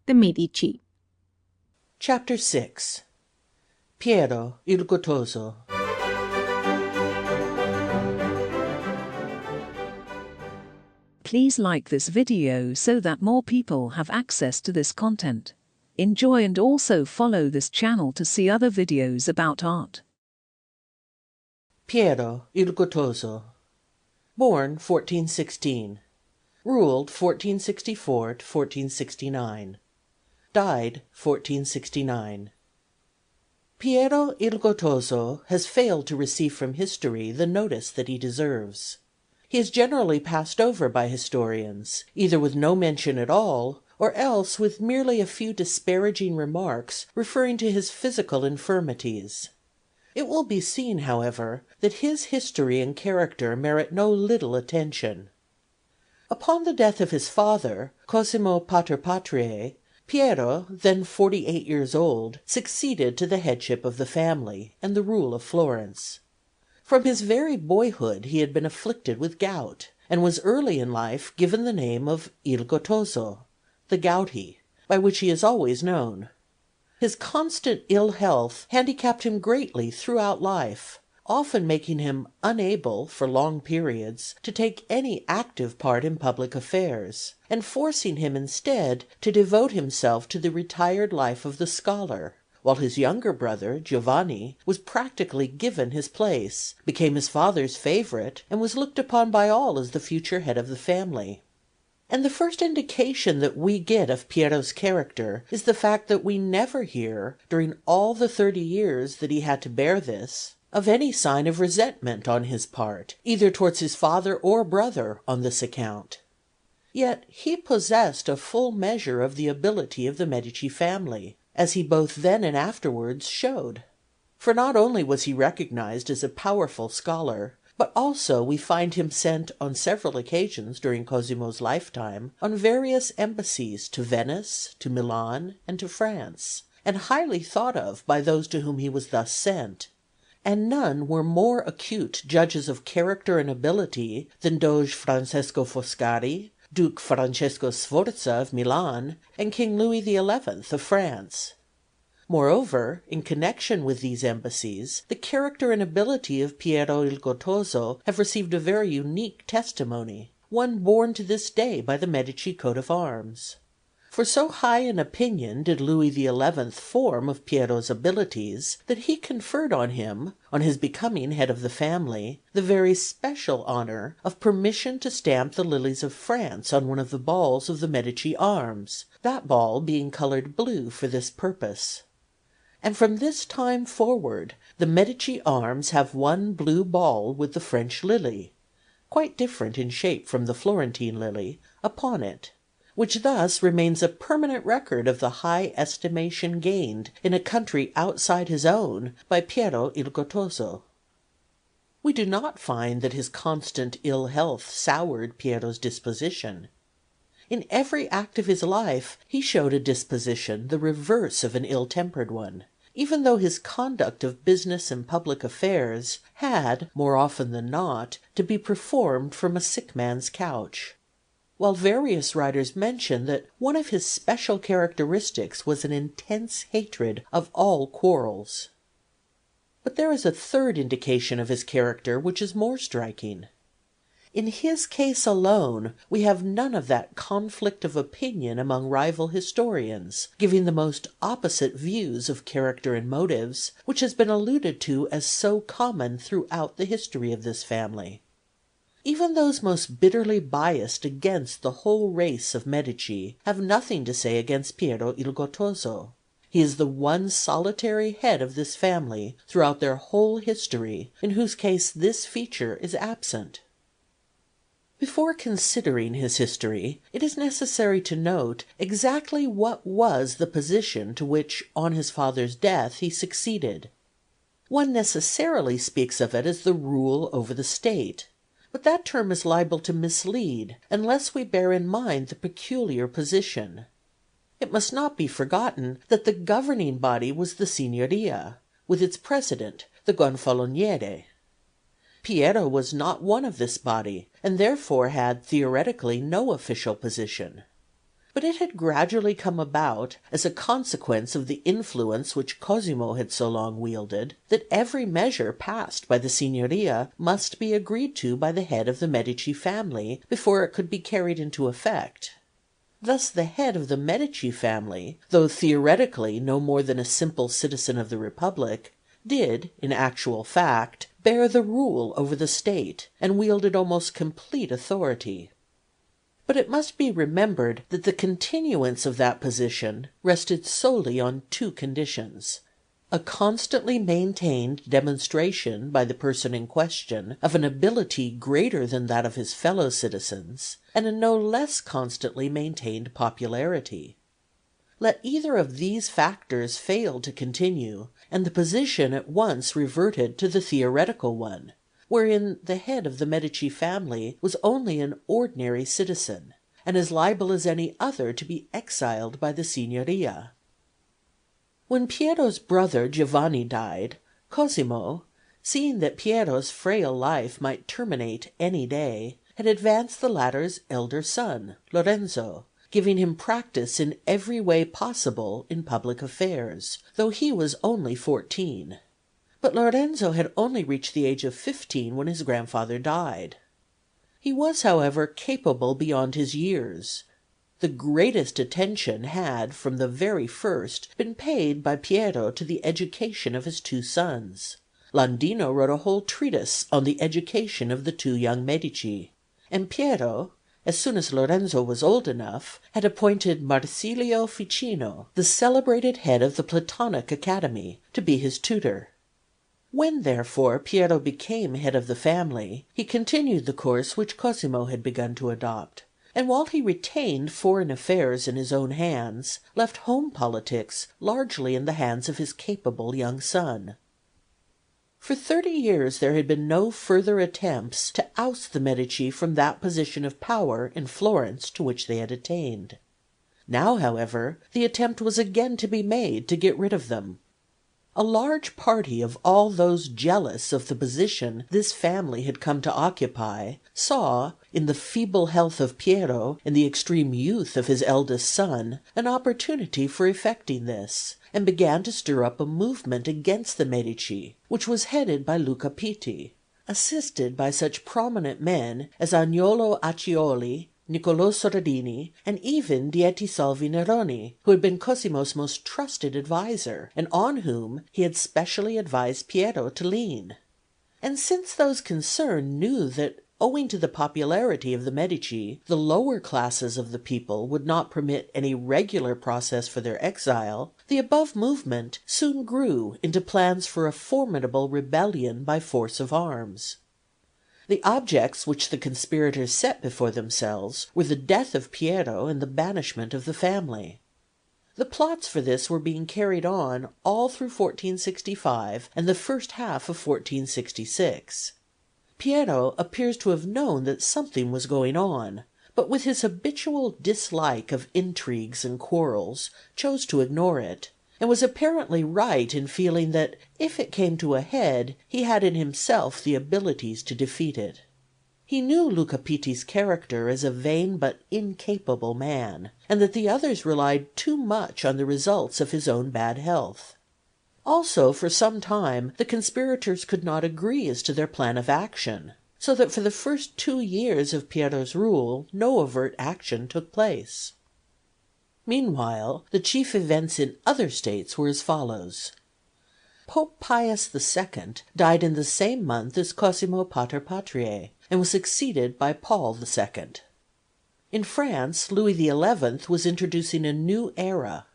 the Medici. Chapter 6 Piero il Goutoso. Please like this video so that more people have access to this content. Enjoy and also follow this channel to see other videos about art. Piero il Goutoso. Born 1416. Ruled 1464 to 1469. Died 1469. Piero il Goutoso has failed to receive from history the notice that he deserves. He is generally passed over by historians, either with no mention at all, or else with merely a few disparaging remarks referring to his physical infirmities. It will be seen, however, that his history and character merit no little attention. Upon the death of his father, Cosimo Pater Patriae, Piero, then 48 years old, succeeded to the headship of the family and the rule of Florence. From his very boyhood he had been afflicted with gout, and was early in life given the name of Il Goutoso, the Gouty, by which he is always known. His constant ill health handicapped him greatly throughout life, often making him unable, for long periods, to take any active part in public affairs, and forcing him instead to devote himself to the retired life of the scholar, while his younger brother, Giovanni, was practically given his place, became his father's favorite, and was looked upon by all as the future head of the family. And the first indication that we get of Piero's character is the fact that we never hear, during all the 30 years that he had to bear this, of any sign of resentment on his part, either towards his father or brother, on this account. Yet he possessed a full measure of the ability of the Medici family, as he both then and afterwards showed. For not only was he recognized as a powerful scholar, but also we find him sent on several occasions during Cosimo's lifetime on various embassies to Venice, to Milan, and to France, and highly thought of by those to whom he was thus sent. And none were more acute judges of character and ability than Doge Francesco Foscari, Duke Francesco Sforza of Milan, and King Louis XI of France. Moreover, in connection with these embassies, the character and ability of Piero il Goutoso have received a very unique testimony, one borne to this day by the Medici coat of arms. For so high an opinion did Louis XI form of Piero's abilities, that he conferred on him, on his becoming head of the family, the very special honour of permission to stamp the lilies of France on one of the balls of the Medici arms, that ball being coloured blue for this purpose. And from this time forward the Medici arms have one blue ball with the French lily, quite different in shape from the Florentine lily, upon it, which thus remains a permanent record of the high estimation gained in a country outside his own by Piero il Goutoso. We do not find that his constant ill health soured Piero's disposition. In every act of his life he showed a disposition the reverse of an ill-tempered one, even though his conduct of business and public affairs had, more often than not, to be performed from a sick man's couch. While various writers mention that one of his special characteristics was an intense hatred of all quarrels. But there is a third indication of his character which is more striking. In his case alone we have none of that conflict of opinion among rival historians, giving the most opposite views of character and motives, which has been alluded to as so common throughout the history of this family. Even those most bitterly biassed against the whole race of Medici have nothing to say against Piero il Goutoso. He is the one solitary head of this family throughout their whole history in whose case this feature is absent. Before considering his history, it is necessary to note exactly what was the position to which on his father's death he succeeded. One necessarily speaks of it as the rule over the state. But that term is liable to mislead unless we bear in mind the peculiar position. It must not be forgotten that the governing body was the Signoria, with its president, the Gonfaloniere. Piero was not one of this body, and therefore had theoretically no official position. but it had gradually come about, as a consequence of the influence which Cosimo had so long wielded, that every measure passed by the Signoria must be agreed to by the head of the Medici family before it could be carried into effect. Thus the head of the Medici family, though theoretically no more than a simple citizen of the Republic, did, in actual fact, bear the rule over the state, and wielded almost complete authority. But it must be remembered that the continuance of that position rested solely on two conditions: a constantly maintained demonstration by the person in question of an ability greater than that of his fellow citizens, and a no less constantly maintained popularity. Let either of these factors fail to continue, and the position at once reverted to the theoretical one, wherein the head of the Medici family was only an ordinary citizen, and as liable as any other to be exiled by the Signoria. When Piero's brother Giovanni died, Cosimo, seeing that Piero's frail life might terminate any day, had advanced the latter's elder son, Lorenzo, giving him practice in every way possible in public affairs, though he was only 14. But Lorenzo had only reached the age of 15 when his grandfather died. He was, however, capable beyond his years. The greatest attention had from the very first been paid by Piero to the education of his two sons. Landino wrote a whole treatise on the education of the two young Medici, and Piero, as soon as Lorenzo was old enough, had appointed Marsilio Ficino, the celebrated head of the Platonic Academy, to be his tutor. When, therefore, Piero became head of the family, he continued the course which Cosimo had begun to adopt, and while he retained foreign affairs in his own hands, left home politics largely in the hands of his capable young son. For 30 years there had been no further attempts to oust the Medici from that position of power in Florence to which they had attained. Now, however, the attempt was again to be made to get rid of them. A large party of all those jealous of the position this family had come to occupy saw, in the feeble health of Piero and the extreme youth of his eldest son, an opportunity for effecting this, and began to stir up a movement against the Medici, which was headed by Luca Pitti, assisted by such prominent men as Agnolo Accioli, Niccolò Soradini, and even Dieti Salvi Neroni, who had been Cosimo's most trusted adviser, and on whom he had specially advised Piero to lean. And since those concerned knew that, owing to the popularity of the Medici, the lower classes of the people would not permit any regular process for their exile, the above movement soon grew into plans for a formidable rebellion by force of arms. The objects which the conspirators set before themselves were the death of Piero and the banishment of the family. The plots for this were being carried on all through 1465 and the first half of 1466. Piero appears to have known that something was going on, but with his habitual dislike of intrigues and quarrels chose to ignore it, and was apparently right in feeling that if it came to a head he had in himself the abilities to defeat it. He knew Luca Pitti's character as a vain but incapable man, and that the others relied too much on the results of his own bad health. Also, for some time, the conspirators could not agree as to their plan of action, so that for the first 2 years of Piero's rule no overt action took place. Meanwhile, the chief events in other states were as follows. Pope Pius II died in the same month as Cosimo Pater Patriae, and was succeeded by Paul II. In France, Louis XI was introducing a new era.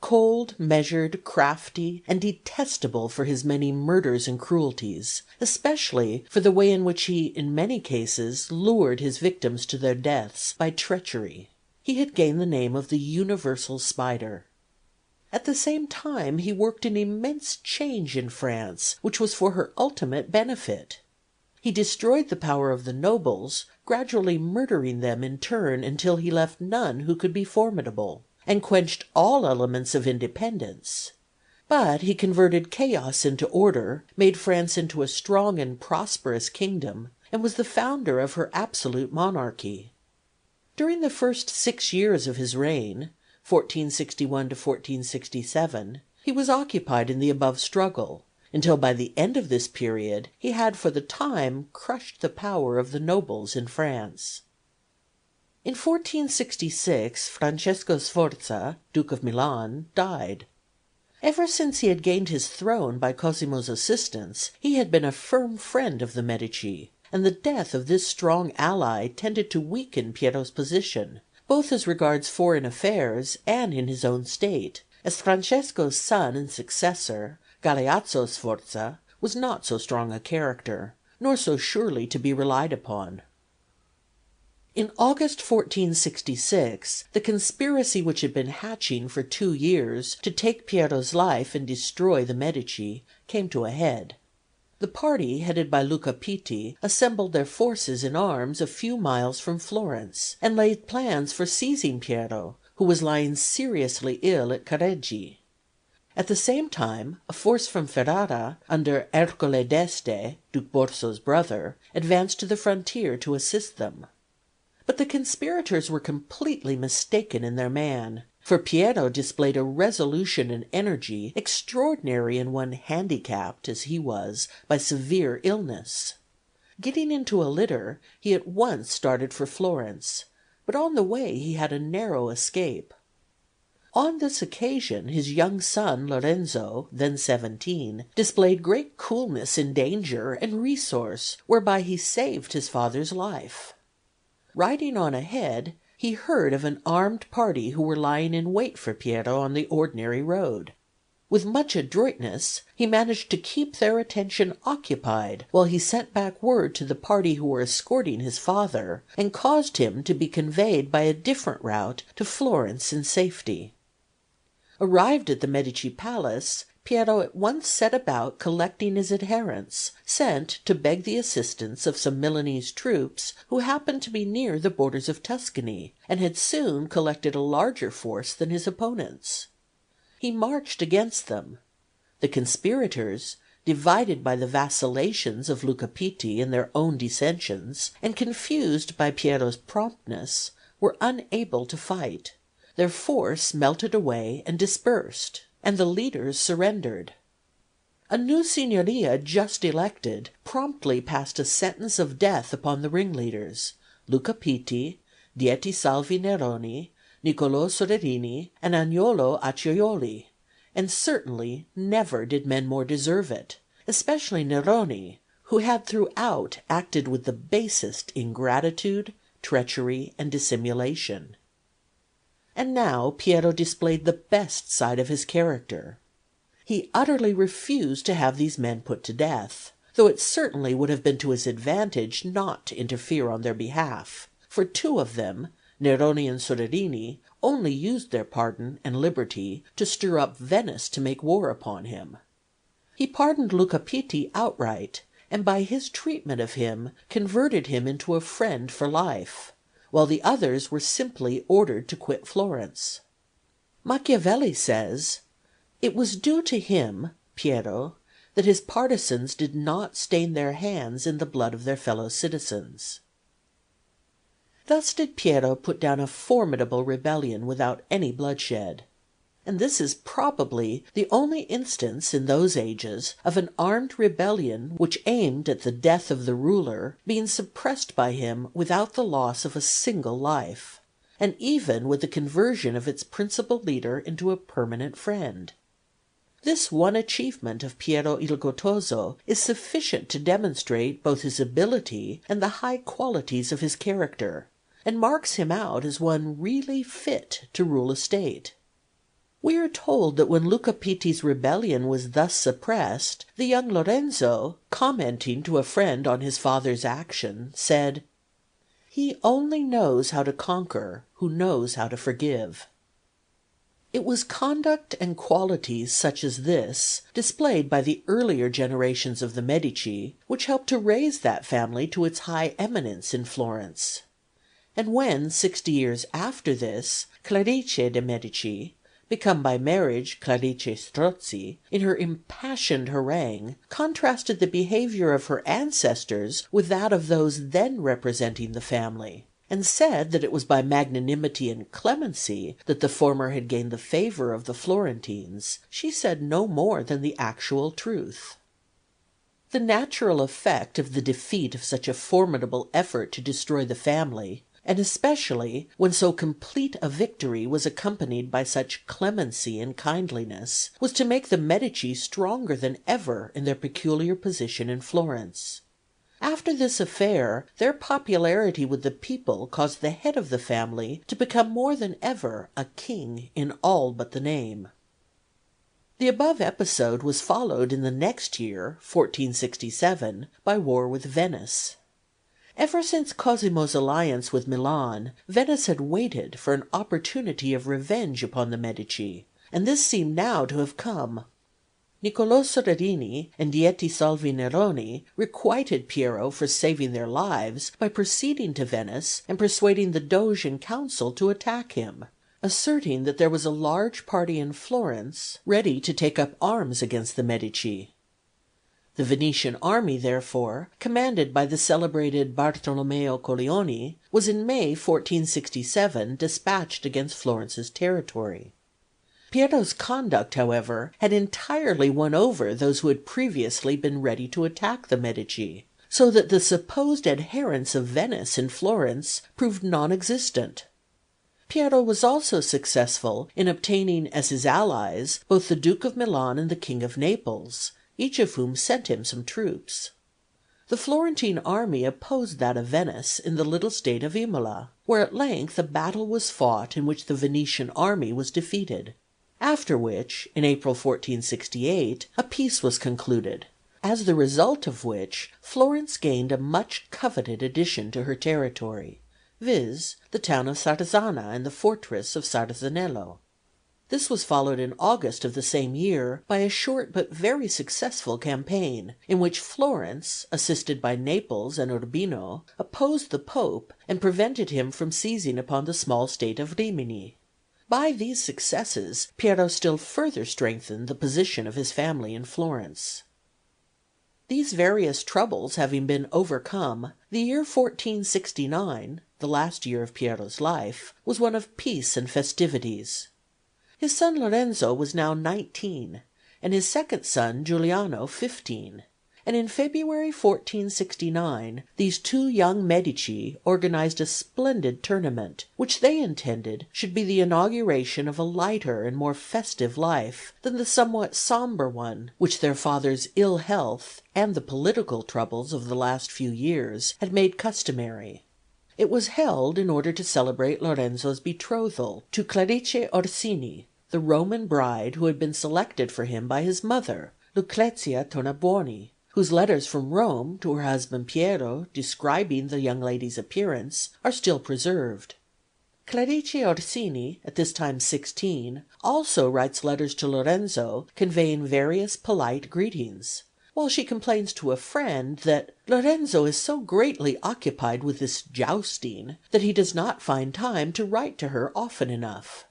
Cold, measured, crafty, and detestable for his many murders and cruelties, especially for the way in which he in many cases lured his victims to their deaths by treachery, he had gained the name of the Universal Spider. At the same time he worked an immense change in France, which was for her ultimate benefit. He destroyed the power of the nobles, gradually murdering them in turn until he left none who could be formidable, and quenched all elements of independence. But he converted chaos into order, made France into a strong and prosperous kingdom, and was the founder of her absolute monarchy. During the first 6 years of his reign, 1461 to 1467, he was occupied in the above struggle, until by the end of this period he had for the time crushed the power of the nobles in France. In 1466 Francesco Sforza, Duke of Milan, died. Ever since he had gained his throne by Cosimo's assistance, he had been a firm friend of the Medici, and the death of this strong ally tended to weaken Piero's position, both as regards foreign affairs and in his own state, as Francesco's son and successor, Galeazzo Sforza, was not so strong a character, nor so surely to be relied upon. In August 1466, the conspiracy which had been hatching for 2 years to take Piero's life and destroy the Medici came to a head. The party headed by Luca Pitti assembled their forces in arms a few miles from Florence, and laid plans for seizing Piero, who was lying seriously ill at Careggi. At the same time, a force from Ferrara, under Ercole d'Este, Duke Borso's brother, advanced to the frontier to assist them. But the conspirators were completely mistaken in their man, for Piero displayed a resolution and energy extraordinary in one handicapped, as he was, by severe illness. Getting into a litter, he at once started for Florence, but on the way he had a narrow escape. On this occasion his young son Lorenzo, then 17, displayed great coolness in danger and resource, whereby he saved his father's life. Riding on ahead, he heard of an armed party who were lying in wait for Piero on the ordinary road. With much adroitness, he managed to keep their attention occupied while he sent back word to the party who were escorting his father, and caused him to be conveyed by a different route to Florence in safety. Arrived at the Medici Palace, Piero at once set about collecting his adherents, sent to beg the assistance of some Milanese troops who happened to be near the borders of Tuscany, and had soon collected a larger force than his opponents. He marched against them. The conspirators, divided by the vacillations of Luca Pitti and their own dissensions, and confused by Piero's promptness, were unable to fight. Their force melted away and dispersed, and the leaders surrendered. A new signoria just elected promptly passed a sentence of death upon the ringleaders, Luca Pitti, Dieti Salvi Neroni, Niccolò Soderini, and Agnolo Acciaioli, and certainly never did men more deserve it, especially Neroni, who had throughout acted with the basest ingratitude, treachery, and dissimulation. And now Piero displayed the best side of his character. He utterly refused to have these men put to death, though it certainly would have been to his advantage not to interfere on their behalf, for 2 of them, Neroni and Soderini, only used their pardon and liberty to stir up Venice to make war upon him. He pardoned Luca Pitti outright, and by his treatment of him converted him into a friend for life, while the others were simply ordered to quit Florence. Machiavelli says, "It was due to him (Piero) that his partisans did not stain their hands in the blood of their fellow citizens." Thus did Piero put down a formidable rebellion without any bloodshed. And this is probably the only instance in those ages of an armed rebellion which aimed at the death of the ruler being suppressed by him without the loss of a single life, and even with the conversion of its principal leader into a permanent friend. This one achievement of Piero il Gottoso is sufficient to demonstrate both his ability and the high qualities of his character, and marks him out as one really fit to rule a state. We are told that when Luca Pitti's rebellion was thus suppressed, the young Lorenzo, commenting to a friend on his father's action, said, "He only knows how to conquer who knows how to forgive." It was conduct and qualities such as this, displayed by the earlier generations of the Medici, which helped to raise that family to its high eminence in Florence. And when, 60 years after this, Clarice de Medici, become by marriage Clarice Strozzi, in her impassioned harangue, contrasted the behaviour of her ancestors with that of those then representing the family, and said that it was by magnanimity and clemency that the former had gained the favor of the Florentines, she said no more than the actual truth. The natural effect of the defeat of such a formidable effort to destroy the family, and especially when so complete a victory was accompanied by such clemency and kindliness, was to make the Medici stronger than ever in their peculiar position in Florence. After this affair, their popularity with the people caused the head of the family to become more than ever a king in all but the name. The above episode was followed in the next year, 1467, by war with Venice. Ever since Cosimo's alliance with Milan, Venice had waited for an opportunity of revenge upon the Medici, and this seemed now to have come. Niccolò Soderini and Dieti Salvi Neroni requited Piero for saving their lives by proceeding to Venice and persuading the Doge and Council to attack him, asserting that there was a large party in Florence ready to take up arms against the Medici. The Venetian army, therefore, commanded by the celebrated Bartolomeo Colleoni, was in May 1467 dispatched against Florence's territory. Piero's conduct, however, had entirely won over those who had previously been ready to attack the Medici, so that the supposed adherents of Venice in Florence proved non-existent. Piero was also successful in obtaining as his allies both the Duke of Milan and the King of Naples, each of whom sent him some troops. The Florentine army opposed that of Venice in the little state of Imola, where at length a battle was fought in which the Venetian army was defeated. After which, in April 1468, a peace was concluded, as the result of which Florence gained a much coveted addition to her territory, viz., the town of Sarzana and the fortress of Sarzanello. This was followed in August of the same year by a short but very successful campaign, in which Florence, assisted by Naples and Urbino, opposed the Pope and prevented him from seizing upon the small state of Rimini. By these successes Piero still further strengthened the position of his family in Florence. These various troubles having been overcome, the year 1469, the last year of Piero's life, was one of peace and festivities. His son Lorenzo was now 19, and his second son Giuliano 15, and in February 1469 these two young Medici organized a splendid tournament, which they intended should be the inauguration of a lighter and more festive life than the somewhat sombre one which their father's ill health and the political troubles of the last few years had made customary. It was held in order to celebrate Lorenzo's betrothal to Clarice Orsini, the Roman bride who had been selected for him by his mother, Lucrezia Tornabuoni, whose letters from Rome to her husband Piero describing the young lady's appearance are still preserved. Clarice Orsini, at this time 16, also writes letters to Lorenzo conveying various polite greetings, while she complains to a friend that Lorenzo is so greatly occupied with this jousting that he does not find time to write to her often enough.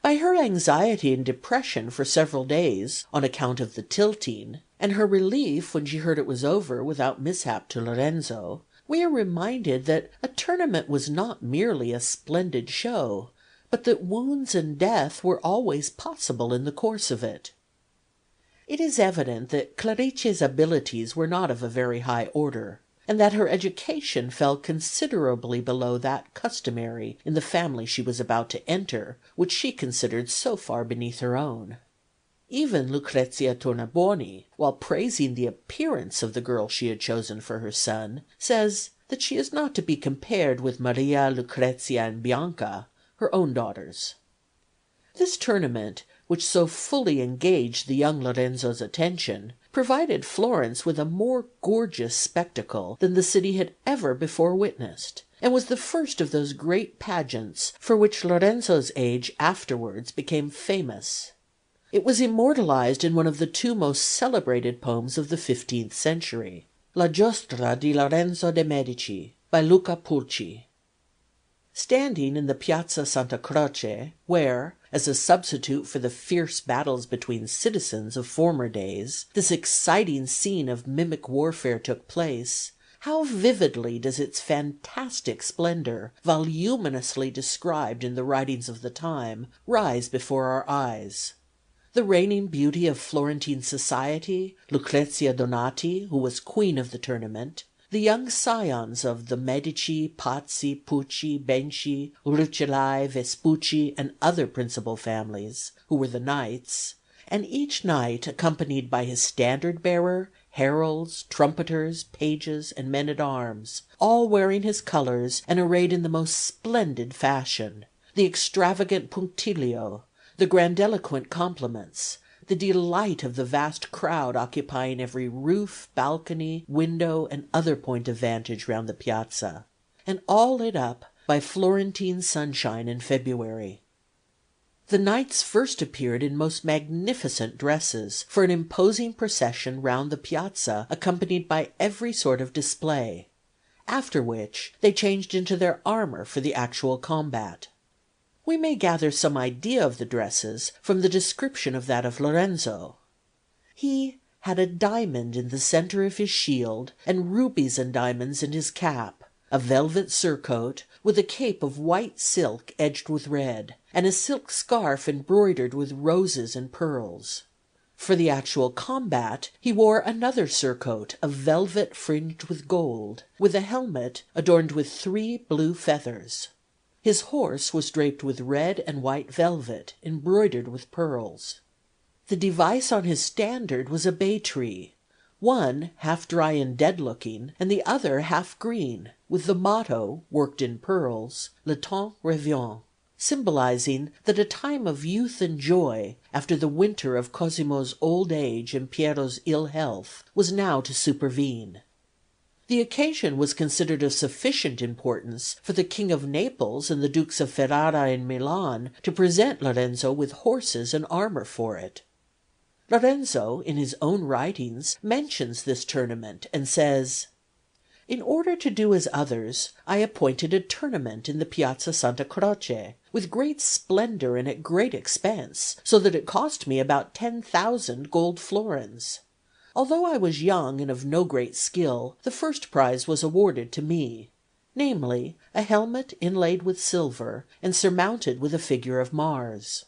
By her anxiety and depression for several days on account of the tilting, and her relief when she heard it was over without mishap to Lorenzo, we are reminded that a tournament was not merely a splendid show, but that wounds and death were always possible in the course of it. It is evident that Clarice's abilities were not of a very high order, and that her education fell considerably below that customary in the family she was about to enter, which she considered so far beneath her own. Even Lucrezia Tornabuoni, while praising the appearance of the girl she had chosen for her son, says that she is not to be compared with Maria, Lucrezia, and Bianca, her own daughters. This tournament, which so fully engaged the young Lorenzo's attention, provided Florence with a more gorgeous spectacle than the city had ever before witnessed, and was the first of those great pageants for which Lorenzo's age afterwards became famous. It was immortalized in one of the two most celebrated poems of the 15th century, La Giostra di Lorenzo de' Medici, by Luca Pulci. Standing in the Piazza Santa Croce, where, as a substitute for the fierce battles between citizens of former days, this exciting scene of mimic warfare took place, How vividly does its fantastic splendor, voluminously described in the writings of the time, rise before our eyes. The reigning beauty of Florentine society, Lucrezia Donati, who was queen of the tournament, the young scions of the Medici, Pazzi, Pucci, Benci, Rucellai, Vespucci, and other principal families, who were the knights, and each knight accompanied by his standard bearer, heralds, trumpeters, pages, and men at arms, all wearing his colours and arrayed in the most splendid fashion, the extravagant punctilio, the grandiloquent compliments, the delight of the vast crowd occupying every roof, balcony, window, and other point of vantage round the piazza, and all lit up by Florentine sunshine in February. The knights first appeared in most magnificent dresses for an imposing procession round the piazza accompanied by every sort of display, after which they changed into their armour for the actual combat. We may gather some idea of the dresses from the description of that of Lorenzo. He had a diamond in the centre of his shield, and rubies and diamonds in his cap, a velvet surcoat, with a cape of white silk edged with red, and a silk scarf embroidered with roses and pearls. For the actual combat he wore another surcoat of velvet fringed with gold, with a helmet adorned with 3 blue feathers. His horse was draped with red and white velvet, embroidered with pearls. The device on his standard was a bay tree, one half dry and dead looking, and the other half green, with the motto, worked in pearls, Le temps revient, symbolizing that a time of youth and joy, after the winter of Cosimo's old age and Piero's ill health, was now to supervene. The occasion was considered of sufficient importance for the King of Naples and the Dukes of Ferrara and Milan to present Lorenzo with horses and armour for it. Lorenzo, in his own writings, mentions this tournament, and says: "In order to do as others, I appointed a tournament in the Piazza Santa Croce, with great splendour and at great expense, so that it cost me about 10,000 gold florins. Although I was young and of no great skill, the first prize was awarded to me, namely, a helmet inlaid with silver, and surmounted with a figure of Mars."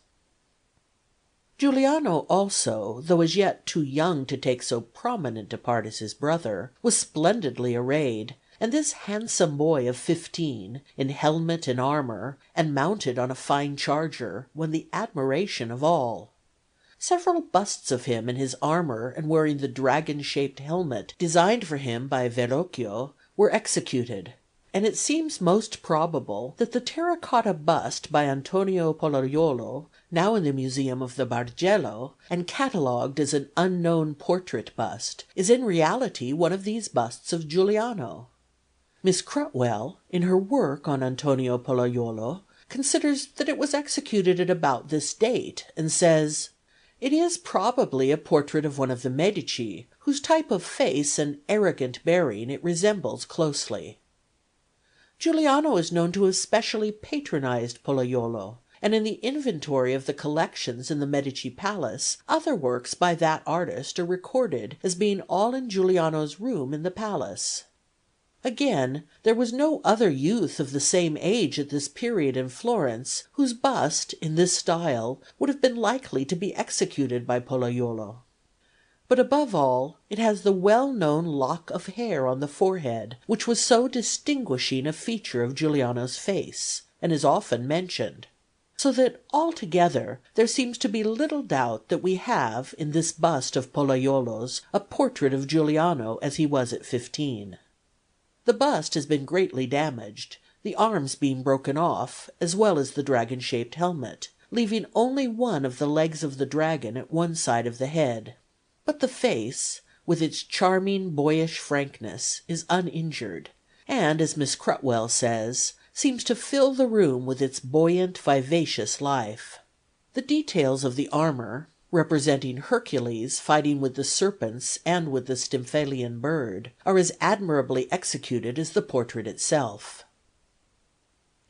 Giuliano also, though as yet too young to take so prominent a part as his brother, was splendidly arrayed, and this handsome boy of 15, in helmet and armour, and mounted on a fine charger, won the admiration of all. Several busts of him in his armour and wearing the dragon shaped helmet designed for him by Verrocchio were executed, and it seems most probable that the terra cotta bust by Antonio Pollaiuolo, now in the Museum of the Bargello, and catalogued as an unknown portrait bust, is in reality one of these busts of Giuliano. Miss Crutwell, in her work on Antonio Pollaiuolo, considers that it was executed at about this date, and says: "It is probably a portrait of one of the Medici, whose type of face and arrogant bearing it resembles closely." Giuliano is known to have specially patronized Pollaiuolo, and in the inventory of the collections in the Medici Palace other works by that artist are recorded as being all in Giuliano's room in the palace. Again, there was no other youth of the same age at this period in Florence whose bust, in this style, would have been likely to be executed by Pollaiuolo. But above all, it has the well known lock of hair on the forehead, which was so distinguishing a feature of Giuliano's face, and is often mentioned; so that altogether there seems to be little doubt that we have in this bust of Pollaiuolo's a portrait of Giuliano as he was at 15. The bust has been greatly damaged, the arms being broken off, as well as the dragon shaped helmet, leaving only one of the legs of the dragon at one side of the head; but the face, with its charming boyish frankness, is uninjured, and, as Miss Crutwell says, seems to fill the room with its buoyant, vivacious life. The details of the armour, representing Hercules fighting with the serpents and with the Stymphalian bird, are as admirably executed as the portrait itself.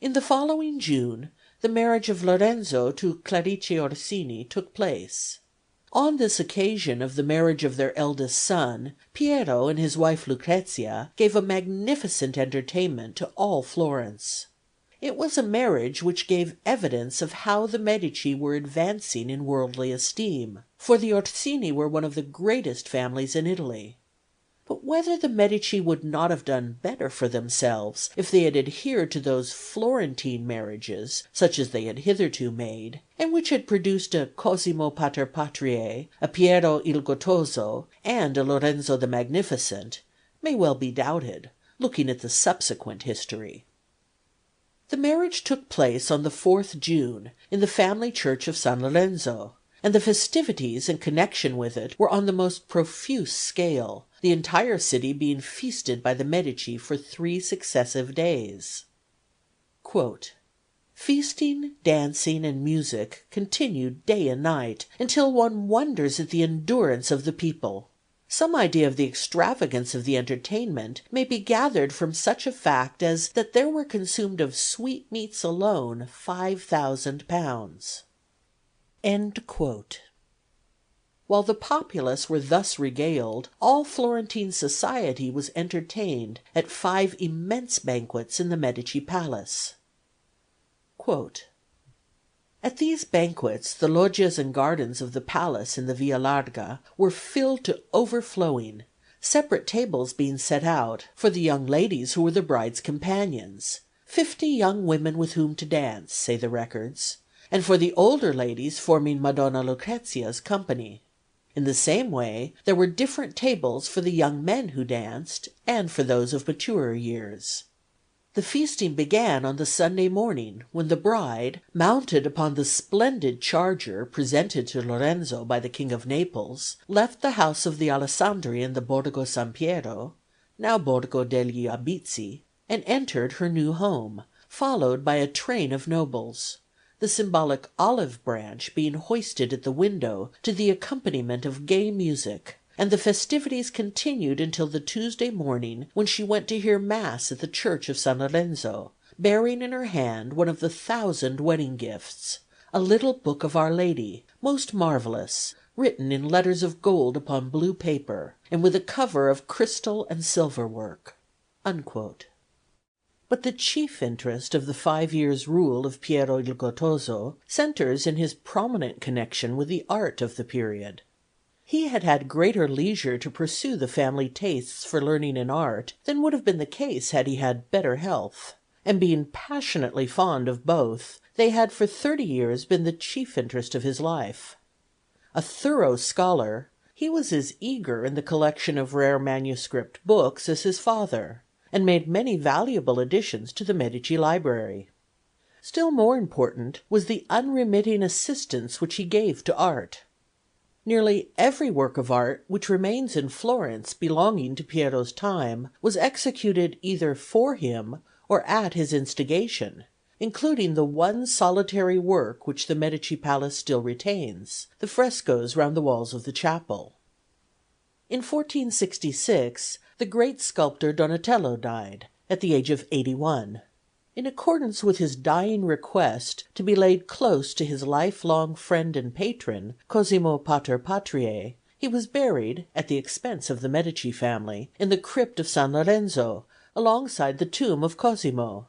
In the following June the marriage of Lorenzo to Clarice Orsini took place. On this occasion of the marriage of their eldest son, Piero and his wife Lucrezia gave a magnificent entertainment to all Florence. It was a marriage which gave evidence of how the Medici were advancing in worldly esteem, for the Orsini were one of the greatest families in Italy. But whether the Medici would not have done better for themselves if they had adhered to those Florentine marriages, such as they had hitherto made, and which had produced a Cosimo Pater Patriae, a Piero il Gottoso, and a Lorenzo the Magnificent, may well be doubted, looking at the subsequent history. The marriage took place on the 4th June in the family church of San Lorenzo, and the festivities in connection with it were on the most profuse scale, the entire city being feasted by the Medici for 3 successive days. Feasting, dancing, and music continued day and night, until one wonders at the endurance of the people. Some idea of the extravagance of the entertainment may be gathered from such a fact as that there were consumed of sweetmeats alone 5,000 pounds. While the populace were thus regaled, all Florentine society was entertained at 5 immense banquets in the Medici Palace. At these banquets the loggias and gardens of the palace in the Via Larga were filled to overflowing, separate tables being set out for the young ladies who were the bride's companions, 50 young women with whom to dance, say the records, and for the older ladies forming Madonna Lucrezia's company. In the same way there were different tables for the young men who danced, and for those of maturer years. The feasting began on the Sunday morning, when the bride, mounted upon the splendid charger presented to Lorenzo by the King of Naples, left the house of the Alessandri in the Borgo San Piero, now Borgo degli Albizzi, and entered her new home, followed by a train of nobles, the symbolic olive branch being hoisted at the window to the accompaniment of gay music, and the festivities continued until the Tuesday morning, when she went to hear Mass at the Church of San Lorenzo, bearing in her hand one of the 1,000 wedding gifts, a little book of Our Lady, most marvellous, written in letters of gold upon blue paper, and with a cover of crystal and silver work." But the chief interest of the 5 years' rule of Piero il Gottoso centres in his prominent connection with the art of the period. He had had greater leisure to pursue the family tastes for learning and art than would have been the case had he had better health; and being passionately fond of both, they had for 30 years been the chief interest of his life. A thorough scholar, he was as eager in the collection of rare manuscript books as his father, and made many valuable additions to the Medici library. Still more important was the unremitting assistance which he gave to art. Nearly every work of art which remains in Florence belonging to Piero's time was executed either for him or at his instigation, including the one solitary work which the Medici Palace still retains, the frescoes round the walls of the chapel. In 1466 the great sculptor Donatello died, at the age of 81. In accordance with his dying request to be laid close to his lifelong friend and patron, Cosimo Pater Patriae, he was buried, at the expense of the Medici family, in the crypt of San Lorenzo, alongside the tomb of Cosimo,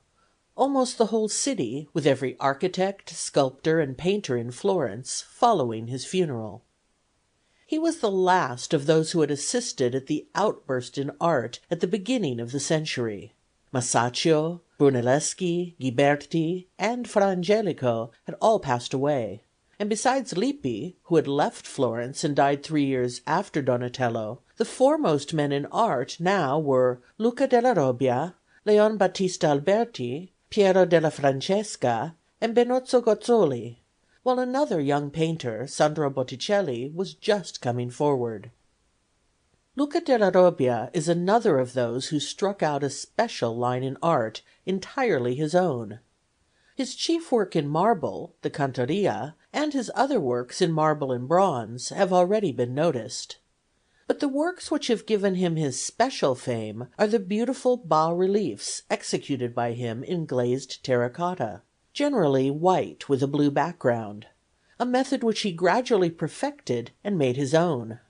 almost the whole city, with every architect, sculptor, and painter in Florence, following his funeral. He was the last of those who had assisted at the outburst in art at the beginning of the century. Masaccio, Brunelleschi, Ghiberti, and Fra Angelico had all passed away; and besides Lippi, who had left Florence and died 3 years after Donatello, the foremost men in art now were Luca della Robbia, Leon Battista Alberti, Piero della Francesca, and Benozzo Gozzoli, while another young painter, Sandro Botticelli, was just coming forward. Luca della Robbia is another of those who struck out a special line in art entirely his own. His chief work in marble, the Cantoria, and his other works in marble and bronze, have already been noticed. But the works which have given him his special fame are the beautiful bas reliefs executed by him in glazed terra cotta, generally white with a blue background, a method which he gradually perfected and made his own.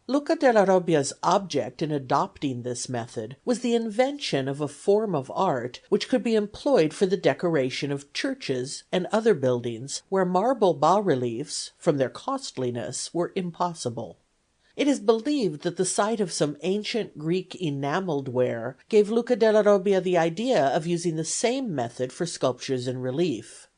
Luca della Robbia's object in adopting this method was the invention of a form of art which could be employed for the decoration of churches and other buildings where marble bas-reliefs, from their costliness, were impossible. It is believed that the sight of some ancient Greek enamelled ware gave Luca della Robbia the idea of using the same method for sculptures in relief.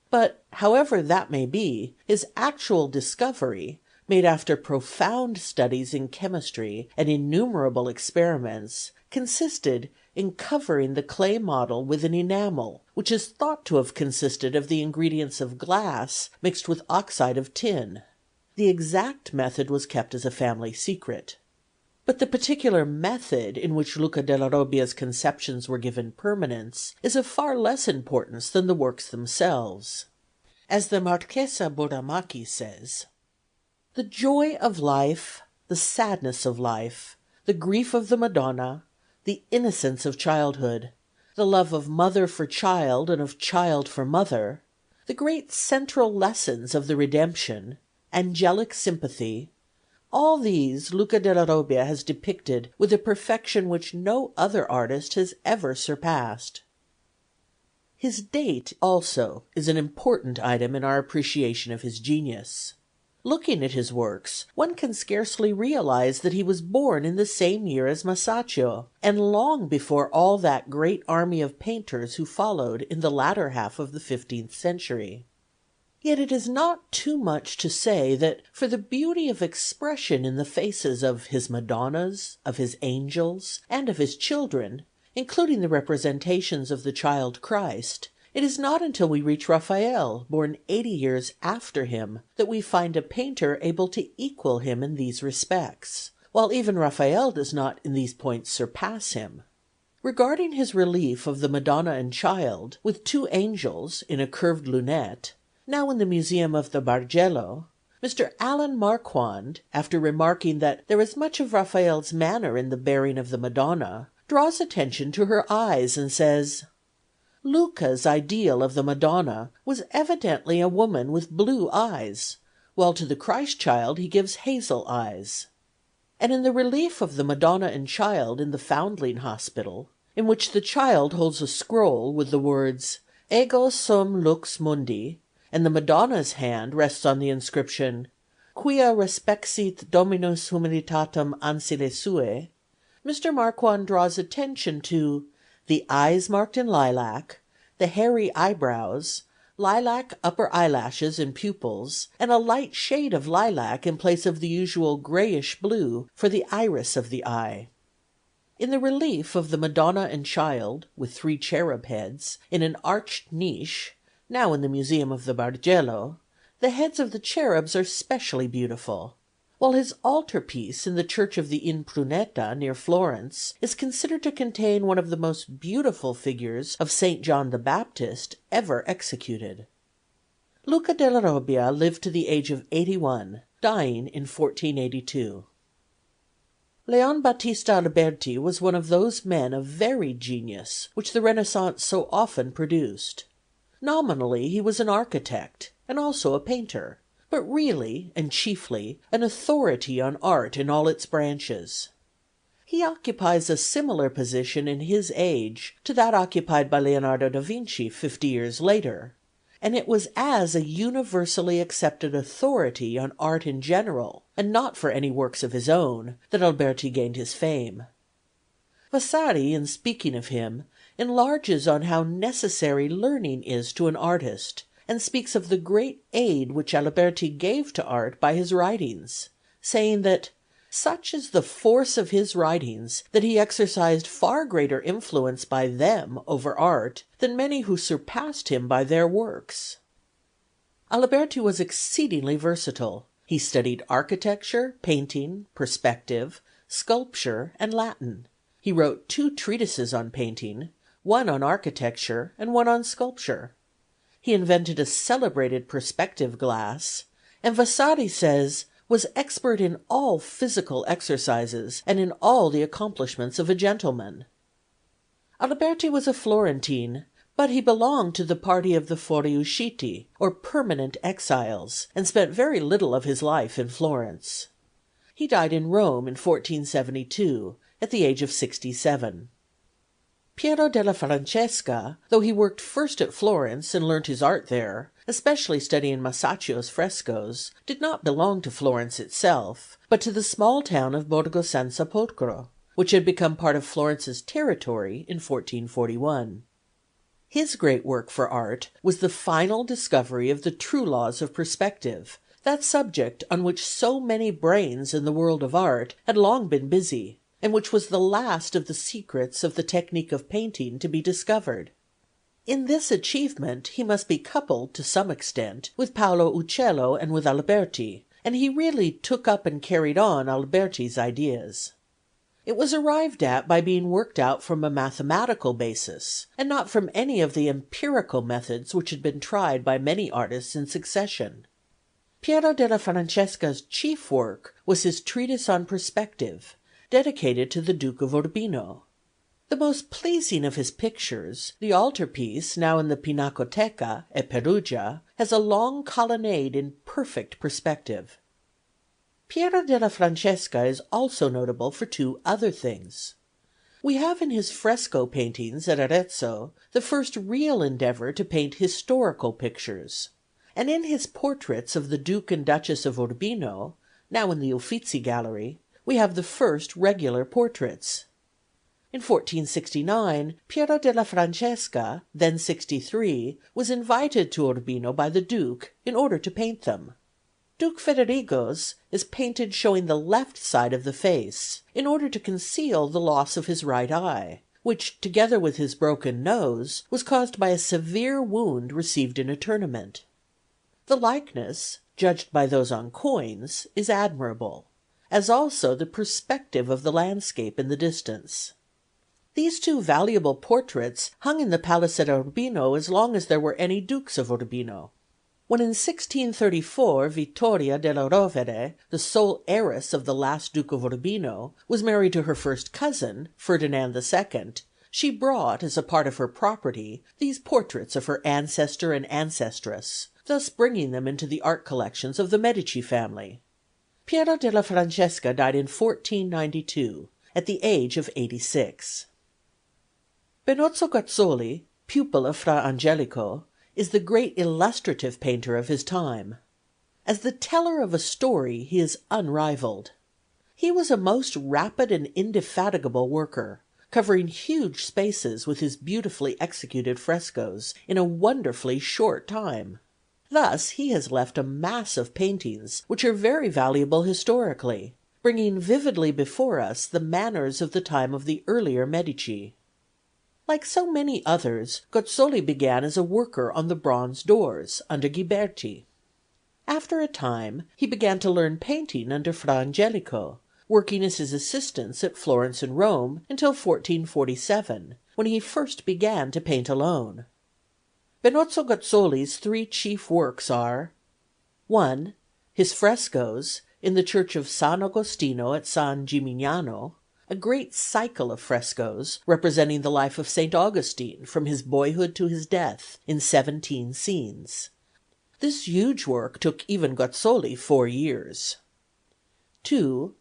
But, however that may be, his actual discovery, made after profound studies in chemistry and innumerable experiments, consisted in covering the clay model with an enamel, which is thought to have consisted of the ingredients of glass mixed with oxide of tin. The exact method was kept as a family secret. But the particular method in which Luca della Robbia's conceptions were given permanence is of far less importance than the works themselves. As the Marchesa Bodamacchi says, "The joy of life, the sadness of life, the grief of the Madonna, the innocence of childhood, the love of mother for child and of child for mother, the great central lessons of the Redemption, angelic sympathy, all these Luca della Robbia has depicted with a perfection which no other artist has ever surpassed." His date also is an important item in our appreciation of his genius. Looking at his works, one can scarcely realize that he was born in the same year as Masaccio, and long before all that great army of painters who followed in the latter half of the 15th century. Yet it is not too much to say that for the beauty of expression in the faces of his Madonnas, of his angels, and of his children, including the representations of the child Christ, it is not until we reach Raphael, born 80 years after him, that we find a painter able to equal him in these respects, while even Raphael does not in these points surpass him. Regarding his relief of the Madonna and Child, with two angels in a curved lunette, now in the Museum of the Bargello, Mr. Alan Marquand, after remarking that there is much of Raphael's manner in the bearing of the Madonna, draws attention to her eyes and says, "Luca's ideal of the Madonna was evidently a woman with blue eyes, while to the Christ child he gives hazel eyes." And in the relief of the Madonna and Child in the Foundling Hospital, in which the child holds a scroll with the words Ego sum lux mundi, and the Madonna's hand rests on the inscription Quia respexit Dominus humilitatem ancile sue, Mr. Marquand draws attention to the eyes marked in lilac, the hairy eyebrows, lilac upper eyelashes and pupils, and a light shade of lilac in place of the usual grayish blue for the iris of the eye. In the relief of the Madonna and Child, with 3 cherub heads, in an arched niche, now in the Museum of the Bargello, the heads of the cherubs are specially beautiful, while his altarpiece in the Church of the Impruneta near Florence is considered to contain one of the most beautiful figures of St. John the Baptist ever executed. Luca della Robbia lived to the age of 81, dying in 1482. Leon Battista Alberti was one of those men of varied genius which the Renaissance so often produced. Nominally he was an architect and also a painter, but really and chiefly an authority on art in all its branches. He occupies a similar position in his age to that occupied by Leonardo da Vinci 50 years later, and it was as a universally accepted authority on art in general, and not for any works of his own, that Alberti gained his fame. Vasari, in speaking of him, enlarges on how necessary learning is to an artist, and speaks of the great aid which Alberti gave to art by his writings, saying that such is the force of his writings that he exercised far greater influence by them over art than many who surpassed him by their works. Alberti was exceedingly versatile. He studied architecture, painting, perspective, sculpture, and Latin. He wrote 2 treatises on painting, one on architecture and one on sculpture. He invented a celebrated perspective glass, and Vasari says was expert in all physical exercises and in all the accomplishments of a gentleman. Alberti was a Florentine, but he belonged to the party of the fuoriusciti, or permanent exiles, and spent very little of his life in Florence. He died in Rome in 1472, at the age of 67. Piero della Francesca, though he worked first at Florence and learnt his art there, especially studying Masaccio's frescoes, did not belong to Florence itself, but to the small town of Borgo San Sepolcro, which had become part of Florence's territory in 1441. His great work for art was the final discovery of the true laws of perspective, that subject on which so many brains in the world of art had long been busy, and which was the last of the secrets of the technique of painting to be discovered. In this achievement he must be coupled, to some extent, with Paolo Uccello and with Alberti, and he really took up and carried on Alberti's ideas. It was arrived at by being worked out from a mathematical basis, and not from any of the empirical methods which had been tried by many artists in succession. Piero della Francesca's chief work was his treatise on perspective, dedicated to the Duke of Urbino. The most pleasing of his pictures, the altarpiece now in the Pinacoteca at Perugia, has a long colonnade in perfect perspective. Piero della Francesca is also notable for two other things. We have in his fresco paintings at Arezzo the first real endeavour to paint historical pictures, and in his portraits of the Duke and Duchess of Urbino, now in the Uffizi Gallery, we have the first regular portraits. In 1469, Piero della Francesca, then 63, was invited to Urbino by the Duke in order to paint them. Duke Federigo's is painted showing the left side of the face, in order to conceal the loss of his right eye, which, together with his broken nose, was caused by a severe wound received in a tournament. The likeness, judged by those on coins, is admirable, as also the perspective of the landscape in the distance. These two valuable portraits hung in the palace at Urbino as long as there were any Dukes of Urbino. When in 1634 Vittoria della Rovere, the sole heiress of the last Duke of Urbino, was married to her first cousin, Ferdinand II, she brought, as a part of her property, these portraits of her ancestor and ancestress, thus bringing them into the art collections of the Medici family. Piero della Francesca died in 1492, at the age of 86. Benozzo Gozzoli, pupil of Fra Angelico, is the great illustrative painter of his time. As the teller of a story he is unrivalled. He was a most rapid and indefatigable worker, covering huge spaces with his beautifully executed frescoes in a wonderfully short time. Thus he has left a mass of paintings which are very valuable historically, bringing vividly before us the manners of the time of the earlier Medici. Like so many others, Gozzoli began as a worker on the bronze doors under Ghiberti. After a time he began to learn painting under Fra Angelico, working as his assistant at Florence and Rome until 1447, when he first began to paint alone. Benozzo Gozzoli's three chief works are: 1. His frescoes in the Church of San Agostino at San Gimignano, a great cycle of frescoes representing the life of St. Augustine from his boyhood to his death in 17 scenes. This huge work took even Gozzoli 4 years. 2.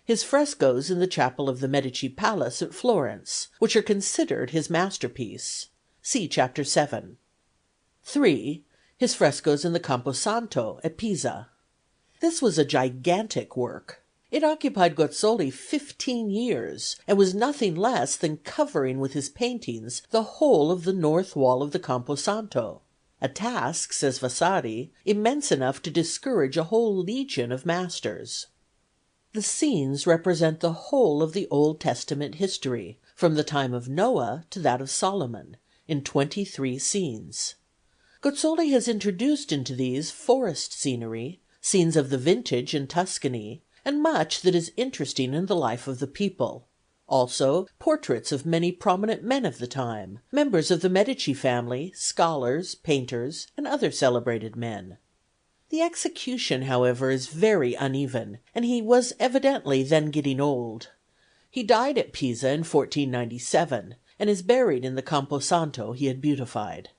His frescoes in the chapel of the Medici Palace at Florence, which are considered his masterpiece. See Chapter 7. 3. His frescoes in the Campo Santo at Pisa. This was a gigantic work. It occupied Gozzoli 15 years, and was nothing less than covering with his paintings the whole of the north wall of the Campo Santo, a task, says Vasari, immense enough to discourage a whole legion of masters. The scenes represent the whole of the Old Testament history, from the time of Noah to that of Solomon, in 23 scenes. Gozzoli has introduced into these forest scenery, scenes of the vintage in Tuscany, and much that is interesting in the life of the people; also portraits of many prominent men of the time, members of the Medici family, scholars, painters, and other celebrated men. The execution, however, is very uneven, and he was evidently then getting old. He died at Pisa in 1497, and is buried in the Campo Santo he had beautified.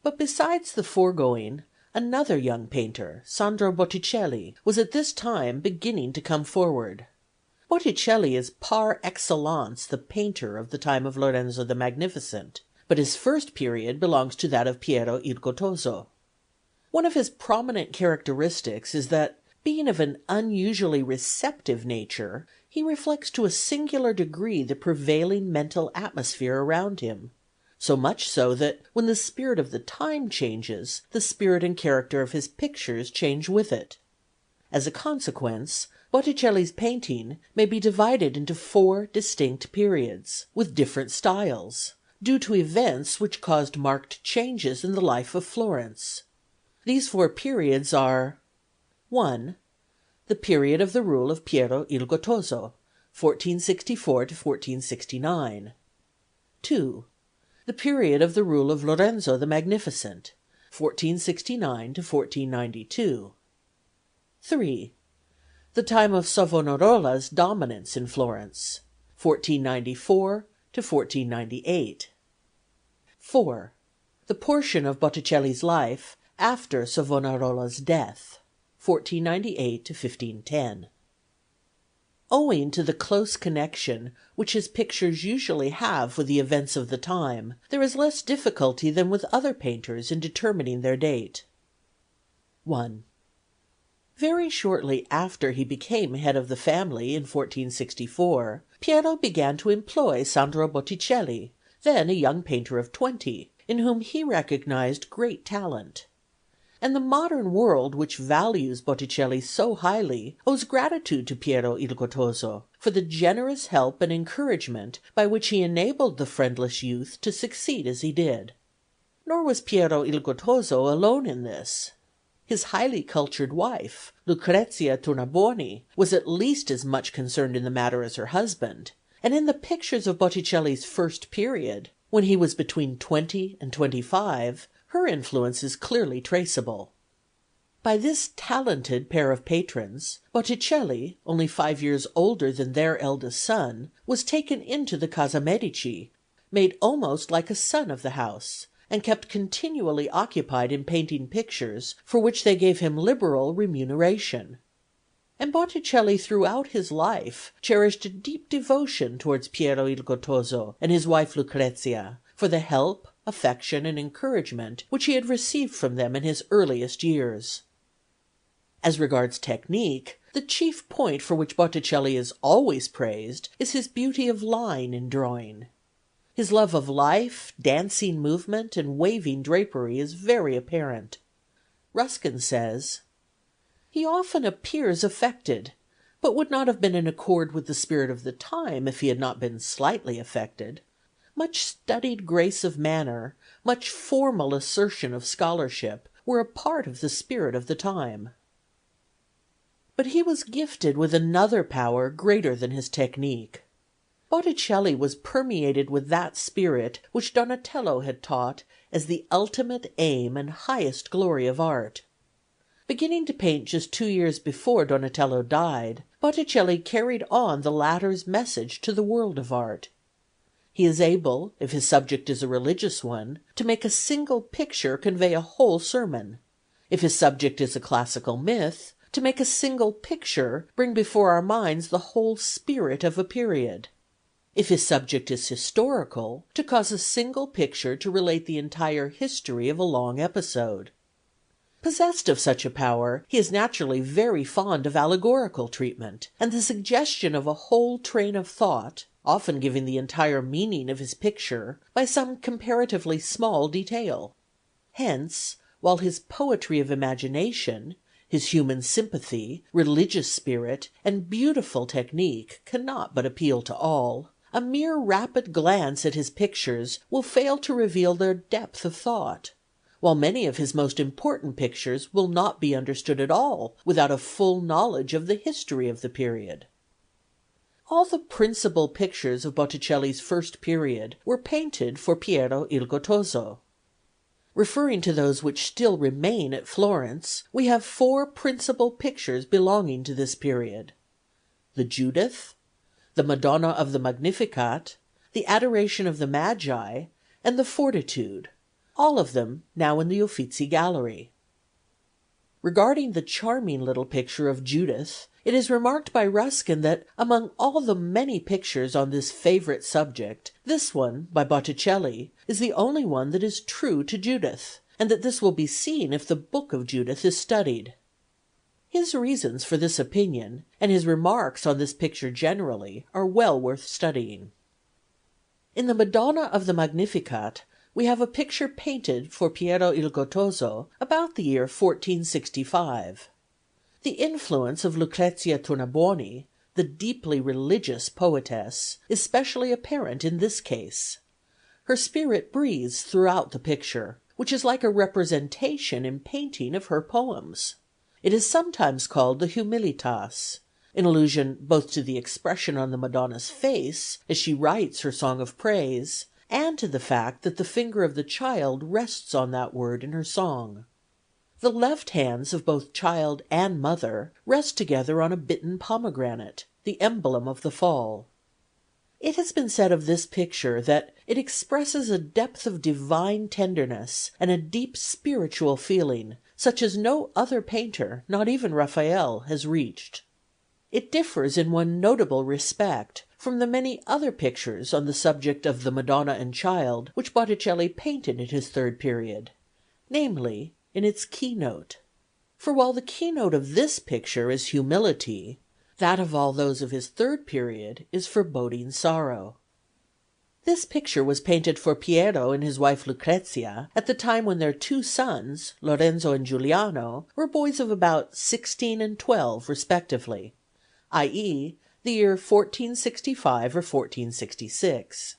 But besides the foregoing, another young painter, Sandro Botticelli, was at this time beginning to come forward. Botticelli is par excellence the painter of the time of Lorenzo the Magnificent, but his first period belongs to that of Piero il Gottoso. One of his prominent characteristics is that, being of an unusually receptive nature, he reflects to a singular degree the prevailing mental atmosphere around him, so much so that when the spirit of the time changes, the spirit and character of his pictures change with it. As a consequence, Botticelli's painting may be divided into 4 distinct periods, with different styles, due to events which caused marked changes in the life of Florence. These 4 periods are: 1. The period of the rule of Piero il Gottoso, 1464 to 1469. 2. The period of the rule of Lorenzo the Magnificent, 1469 to 1492. 3. The time of Savonarola's dominance in Florence, 1494 to 1498. 4. The portion of Botticelli's life after Savonarola's death, 1498 to 1510. Owing to the close connection which his pictures usually have with the events of the time, there is less difficulty than with other painters in determining their date. 1. Very shortly after he became head of the family in 1464, Piero began to employ Sandro Botticelli, then a young painter of 20, in whom he recognized great talent. And the modern world, which values Botticelli so highly, owes gratitude to Piero il Gottoso for the generous help and encouragement by which he enabled the friendless youth to succeed as he did. Nor was Piero il Gottoso alone in this. His highly cultured wife, Lucrezia Tornabuoni, was at least as much concerned in the matter as her husband, and in the pictures of Botticelli's first period, when he was between 20 and 25, her influence is clearly traceable. By this talented pair of patrons, Botticelli, only 5 years older than their eldest son, was taken into the Casa Medici, made almost like a son of the house, and kept continually occupied in painting pictures for which they gave him liberal remuneration. And Botticelli throughout his life cherished a deep devotion towards Piero il Gottoso and his wife Lucrezia, for the help, affection, and encouragement which he had received from them in his earliest years. As regards technique, the chief point for which Botticelli is always praised is his beauty of line in drawing. His love of life, dancing movement, and waving drapery is very apparent. Ruskin says, "He often appears affected, but would not have been in accord with the spirit of the time if he had not been slightly affected. Much studied grace of manner, much formal assertion of scholarship, were a part of the spirit of the time." But he was gifted with another power greater than his technique. Botticelli was permeated with that spirit which Donatello had taught as the ultimate aim and highest glory of art. Beginning to paint just 2 years before Donatello died, Botticelli carried on the latter's message to the world of art. He is able, if his subject is a religious one, to make a single picture convey a whole sermon; if his subject is a classical myth, to make a single picture bring before our minds the whole spirit of a period; if his subject is historical, to cause a single picture to relate the entire history of a long episode. Possessed of such a power, he is naturally very fond of allegorical treatment, and the suggestion of a whole train of thought, often giving the entire meaning of his picture by some comparatively small detail. Hence, while his poetry of imagination, his human sympathy, religious spirit, and beautiful technique cannot but appeal to all, a mere rapid glance at his pictures will fail to reveal their depth of thought, while many of his most important pictures will not be understood at all without a full knowledge of the history of the period. All the principal pictures of Botticelli's first period were painted for Piero il Gottoso. Referring to those which still remain at Florence, we have 4 principal pictures belonging to this period: the Judith, the Madonna of the Magnificat, the Adoration of the Magi, and the Fortitude, all of them now in the Uffizi Gallery. Regarding the charming little picture of Judith, it is remarked by Ruskin that among all the many pictures on this favourite subject, this one, by Botticelli, is the only one that is true to Judith, and that this will be seen if the Book of Judith is studied. His reasons for this opinion, and his remarks on this picture generally, are well worth studying. In the Madonna of the Magnificat, we have a picture painted for Piero il Gottoso about the year 1465. The influence of Lucrezia Tornabuoni, the deeply religious poetess, is specially apparent in this case. Her spirit breathes throughout the picture, which is like a representation in painting of her poems. It is sometimes called the Humilitas, in allusion both to the expression on the Madonna's face as she writes her song of praise, and to the fact that the finger of the child rests on that word in her song. The left hands of both child and mother rest together on a bitten pomegranate, the emblem of the fall. It has been said of this picture that it expresses a depth of divine tenderness and a deep spiritual feeling, such as no other painter, not even Raphael, has reached. It differs in one notable respect from the many other pictures on the subject of the Madonna and Child which Botticelli painted in his third period, namely, in its keynote. For while the keynote of this picture is humility, that of all those of his third period is foreboding sorrow. This picture was painted for Piero and his wife Lucrezia at the time when their two sons, Lorenzo and Giuliano, were boys of about 16 and 12 respectively, i.e. the year 1465 or 1466.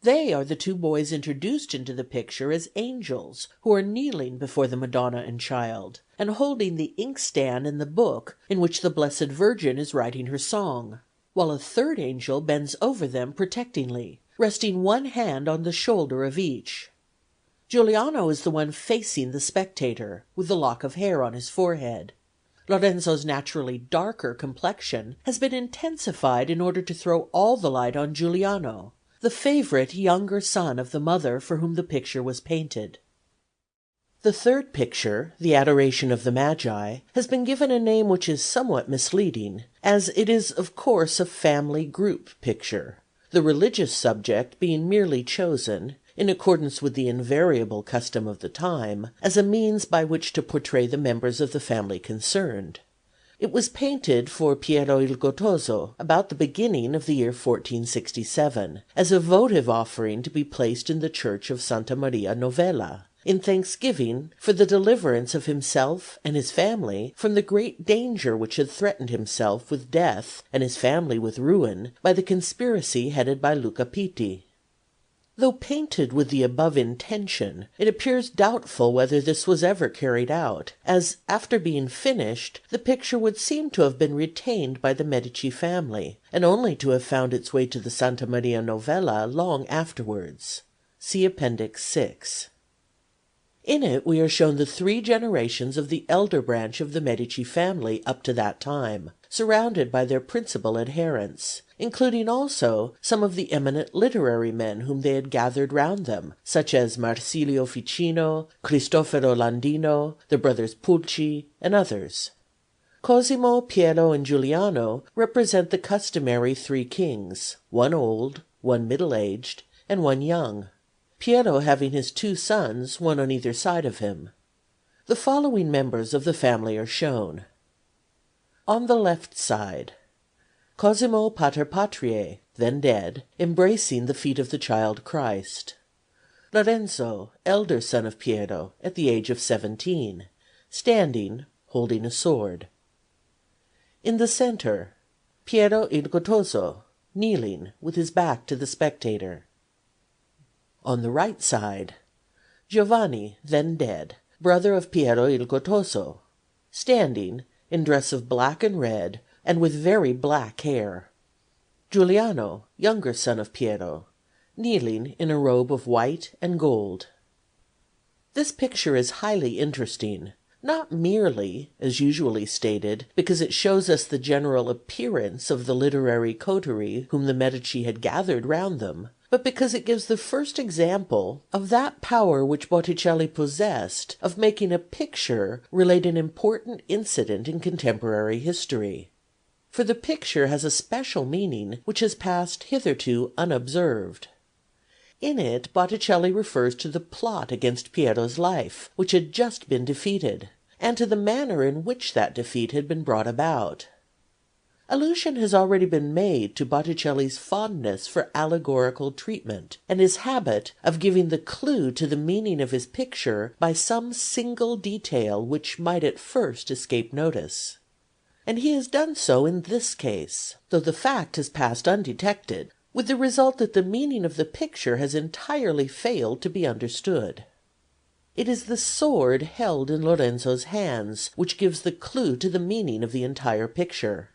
They are the two boys introduced into the picture as angels who are kneeling before the Madonna and Child, and holding the inkstand and the book in which the Blessed Virgin is writing her song, while a third angel bends over them protectingly, resting one hand on the shoulder of each. Giuliano is the one facing the spectator, with the lock of hair on his forehead. Lorenzo's naturally darker complexion has been intensified in order to throw all the light on Giuliano, the favourite younger son of the mother for whom the picture was painted. The third picture, the Adoration of the Magi, has been given a name which is somewhat misleading, as it is of course a family group picture, the religious subject being merely chosen, in accordance with the invariable custom of the time, as a means by which to portray the members of the family concerned. It was painted for Piero il Gottoso about the beginning of the year 1467, as a votive offering to be placed in the church of Santa Maria Novella, in thanksgiving for the deliverance of himself and his family from the great danger which had threatened himself with death and his family with ruin by the conspiracy headed by Luca Pitti. Though painted with the above intention, it appears doubtful whether this was ever carried out, as, after being finished, the picture would seem to have been retained by the Medici family, and only to have found its way to the Santa Maria Novella long afterwards. See Appendix 6. In it we are shown the three generations of the elder branch of the Medici family up to that time, surrounded by their principal adherents, including also some of the eminent literary men whom they had gathered round them, such as Marsilio Ficino, Cristoforo Landino, the brothers Pulci, and others. Cosimo, Piero, and Giuliano represent the customary three kings, one old, one middle-aged, and one young. Piero having his two sons, one on either side of him. The following members of the family are shown. On the left side, Cosimo Pater Patriae, then dead, embracing the feet of the child Christ. Lorenzo, elder son of Piero, at the age of 17, standing, holding a sword. In the centre, Piero il Gottoso, kneeling, with his back to the spectator. On the right side, Giovanni, then dead, brother of Piero il Gottoso, standing, in dress of black and red, and with very black hair. Giuliano, younger son of Piero, kneeling in a robe of white and gold. This picture is highly interesting, not merely, as usually stated, because it shows us the general appearance of the literary coterie whom the Medici had gathered round them, but because it gives the first example of that power which Botticelli possessed of making a picture relate an important incident in contemporary history. For the picture has a special meaning which has passed hitherto unobserved. In it Botticelli refers to the plot against Piero's life, which had just been defeated, and to the manner in which that defeat had been brought about. Allusion has already been made to Botticelli's fondness for allegorical treatment, and his habit of giving the clue to the meaning of his picture by some single detail which might at first escape notice. And he has done so in this case, though the fact has passed undetected, with the result that the meaning of the picture has entirely failed to be understood. It is the sword held in Lorenzo's hands which gives the clue to the meaning of the entire picture.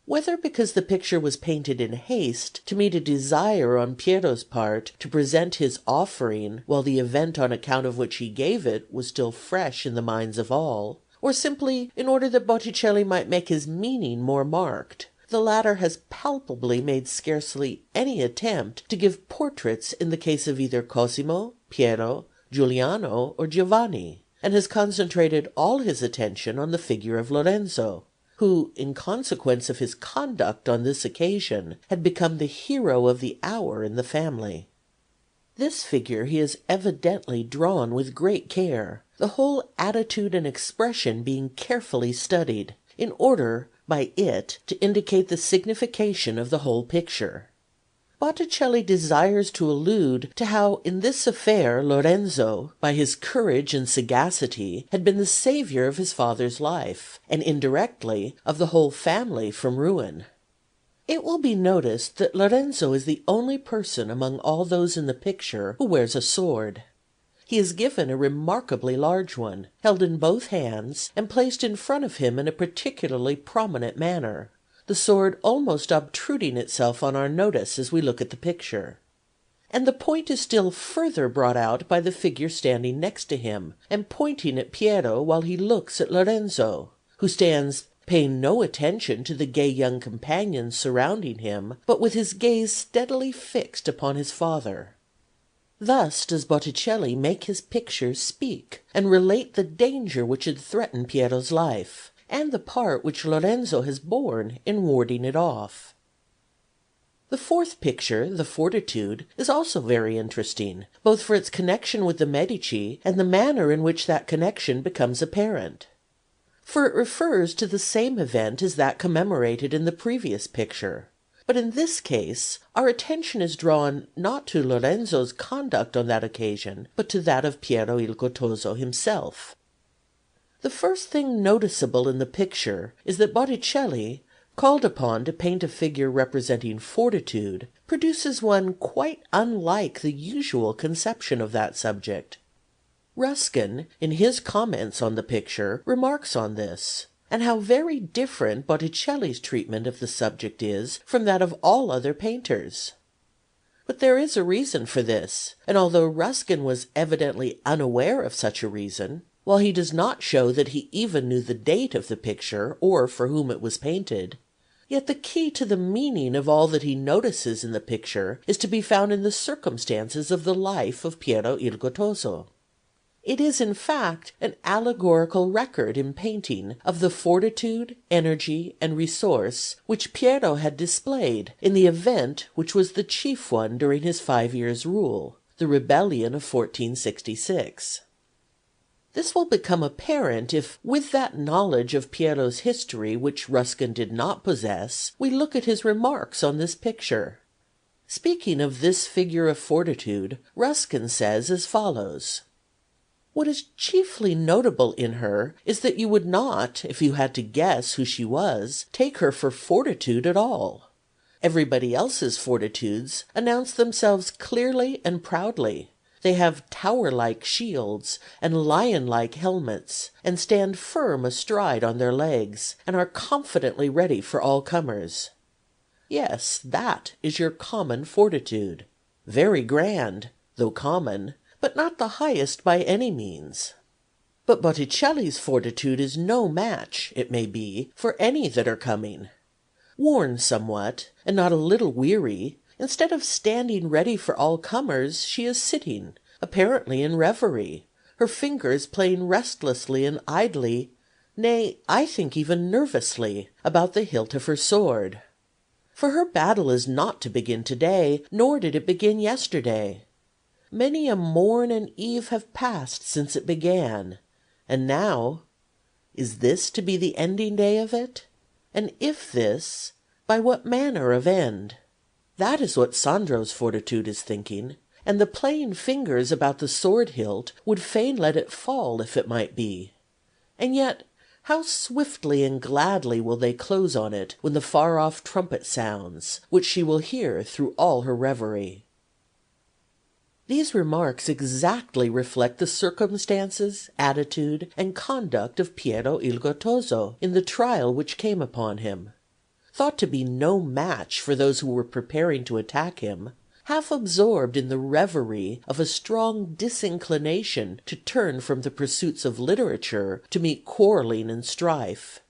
Whether because the picture was painted in haste to meet a desire on Piero's part to present his offering while the event on account of which he gave it was still fresh in the minds of all, or simply in order that Botticelli might make his meaning more marked, the latter has palpably made scarcely any attempt to give portraits in the case of either Cosimo, Piero, Giuliano, or Giovanni, and has concentrated all his attention on the figure of Lorenzo, who, in consequence of his conduct on this occasion, had become the hero of the hour in the family. This figure he has evidently drawn with great care, the whole attitude and expression being carefully studied, in order by it to indicate the signification of the whole picture. Botticelli desires to allude to how in this affair Lorenzo, by his courage and sagacity, had been the saviour of his father's life, and indirectly of the whole family from ruin. It will be noticed that Lorenzo is the only person among all those in the picture who wears a sword. He is given a remarkably large one, held in both hands, and placed in front of him in a particularly prominent manner, the sword almost obtruding itself on our notice as we look at the picture. And the point is still further brought out by the figure standing next to him, and pointing at Piero while he looks at Lorenzo, who stands paying no attention to the gay young companions surrounding him, but with his gaze steadily fixed upon his father. Thus does Botticelli make his picture speak, and relate the danger which had threatened Piero's life, and the part which Lorenzo has borne in warding it off. The fourth picture, the Fortitude, is also very interesting, both for its connection with the Medici and the manner in which that connection becomes apparent. For it refers to the same event as that commemorated in the previous picture. But in this case, our attention is drawn not to Lorenzo's conduct on that occasion, but to that of Piero il Gottoso himself. The first thing noticeable in the picture is that Botticelli, called upon to paint a figure representing fortitude, produces one quite unlike the usual conception of that subject. Ruskin, in his comments on the picture, remarks on this, and how very different Botticelli's treatment of the subject is from that of all other painters. But there is a reason for this, and although Ruskin was evidently unaware of such a reason, while he does not show that he even knew the date of the picture or for whom it was painted, yet the key to the meaning of all that he notices in the picture is to be found in the circumstances of the life of Piero il Gottoso. It is, in fact, an allegorical record in painting of the fortitude, energy, and resource which Piero had displayed in the event which was the chief one during his 5 years' rule, the rebellion of 1466. This will become apparent if, with that knowledge of Piero's history which Ruskin did not possess, we look at his remarks on this picture. Speaking of this figure of fortitude, Ruskin says as follows: "What is chiefly notable in her is that you would not, if you had to guess who she was, take her for fortitude at all. Everybody else's fortitudes announce themselves clearly and proudly. They have tower-like shields and lion-like helmets, and stand firm astride on their legs, and are confidently ready for all comers. Yes, that is your common fortitude. Very grand, though common, but not the highest by any means. But Botticelli's fortitude is no match, it may be, for any that are coming. Worn somewhat, and not a little weary, instead of standing ready for all comers, she is sitting, apparently in reverie, her fingers playing restlessly and idly, nay, I think even nervously, about the hilt of her sword. For her battle is not to begin today, nor did it begin yesterday. Many a morn and eve have passed since it began, and now, is this to be the ending day of it? And if this, by what manner of end? That is what Sandro's fortitude is thinking, and the playing fingers about the sword hilt would fain let it fall if it might be. And yet how swiftly and gladly will they close on it when the far-off trumpet sounds, which she will hear through all her reverie. These remarks exactly reflect the circumstances, attitude, and conduct of Piero il Gottoso in the trial which came upon him. Thought to be no match for those who were preparing to attack him, half absorbed in the reverie of a strong disinclination to turn from the pursuits of literature to meet quarrelling and strife,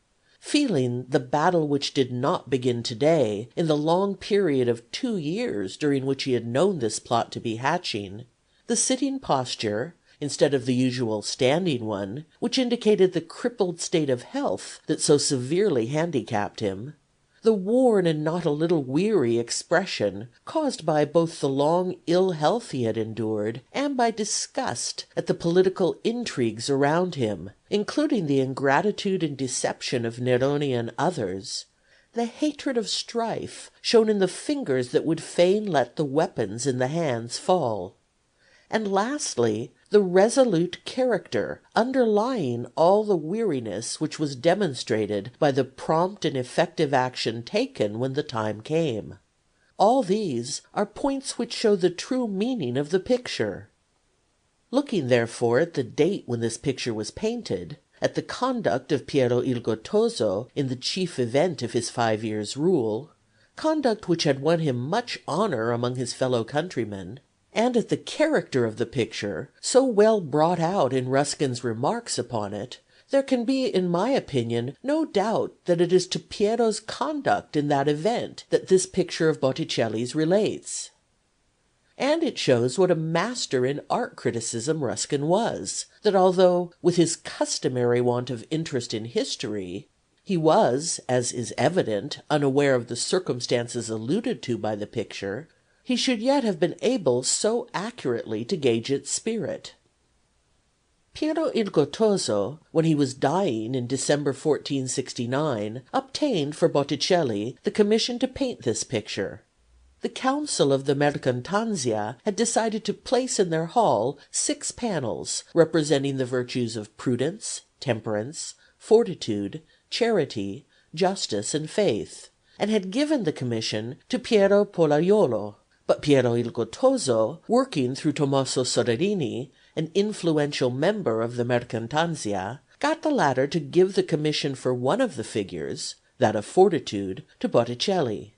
feeling the battle which did not begin today, in the long period of 2 years during which he had known this plot to be hatching, the sitting posture, instead of the usual standing one, which indicated the crippled state of health that so severely handicapped him, the worn and not a little weary expression caused by both the long ill health he had endured and by disgust at the political intrigues around him, including the ingratitude and deception of Neroni and others, the hatred of strife shown in the fingers that would fain let the weapons in the hands fall, and lastly the resolute character underlying all the weariness which was demonstrated by the prompt and effective action taken when the time came. All these are points which show the true meaning of the picture. Looking therefore at the date when this picture was painted, at the conduct of Piero il Gottoso in the chief event of his 5 years' rule, conduct which had won him much honour among his fellow countrymen, and at the character of the picture, so well brought out in Ruskin's remarks upon it, there can be, in my opinion, no doubt that it is to Piero's conduct in that event that this picture of Botticelli's relates. And it shows what a master in art criticism Ruskin was, that although, with his customary want of interest in history, he was, as is evident, unaware of the circumstances alluded to by the picture, he should yet have been able so accurately to gauge its spirit. Piero il Gottoso, when he was dying in December 1469, obtained for Botticelli the commission to paint this picture. The Council of the Mercatanzia had decided to place in their hall 6 panels representing the virtues of prudence, temperance, fortitude, charity, justice, and faith, and had given the commission to Piero Pollaiuolo. But Piero il Gottoso, working through Tommaso Soderini, an influential member of the Mercatanzia, got the latter to give the commission for one of the figures, that of fortitude, to Botticelli.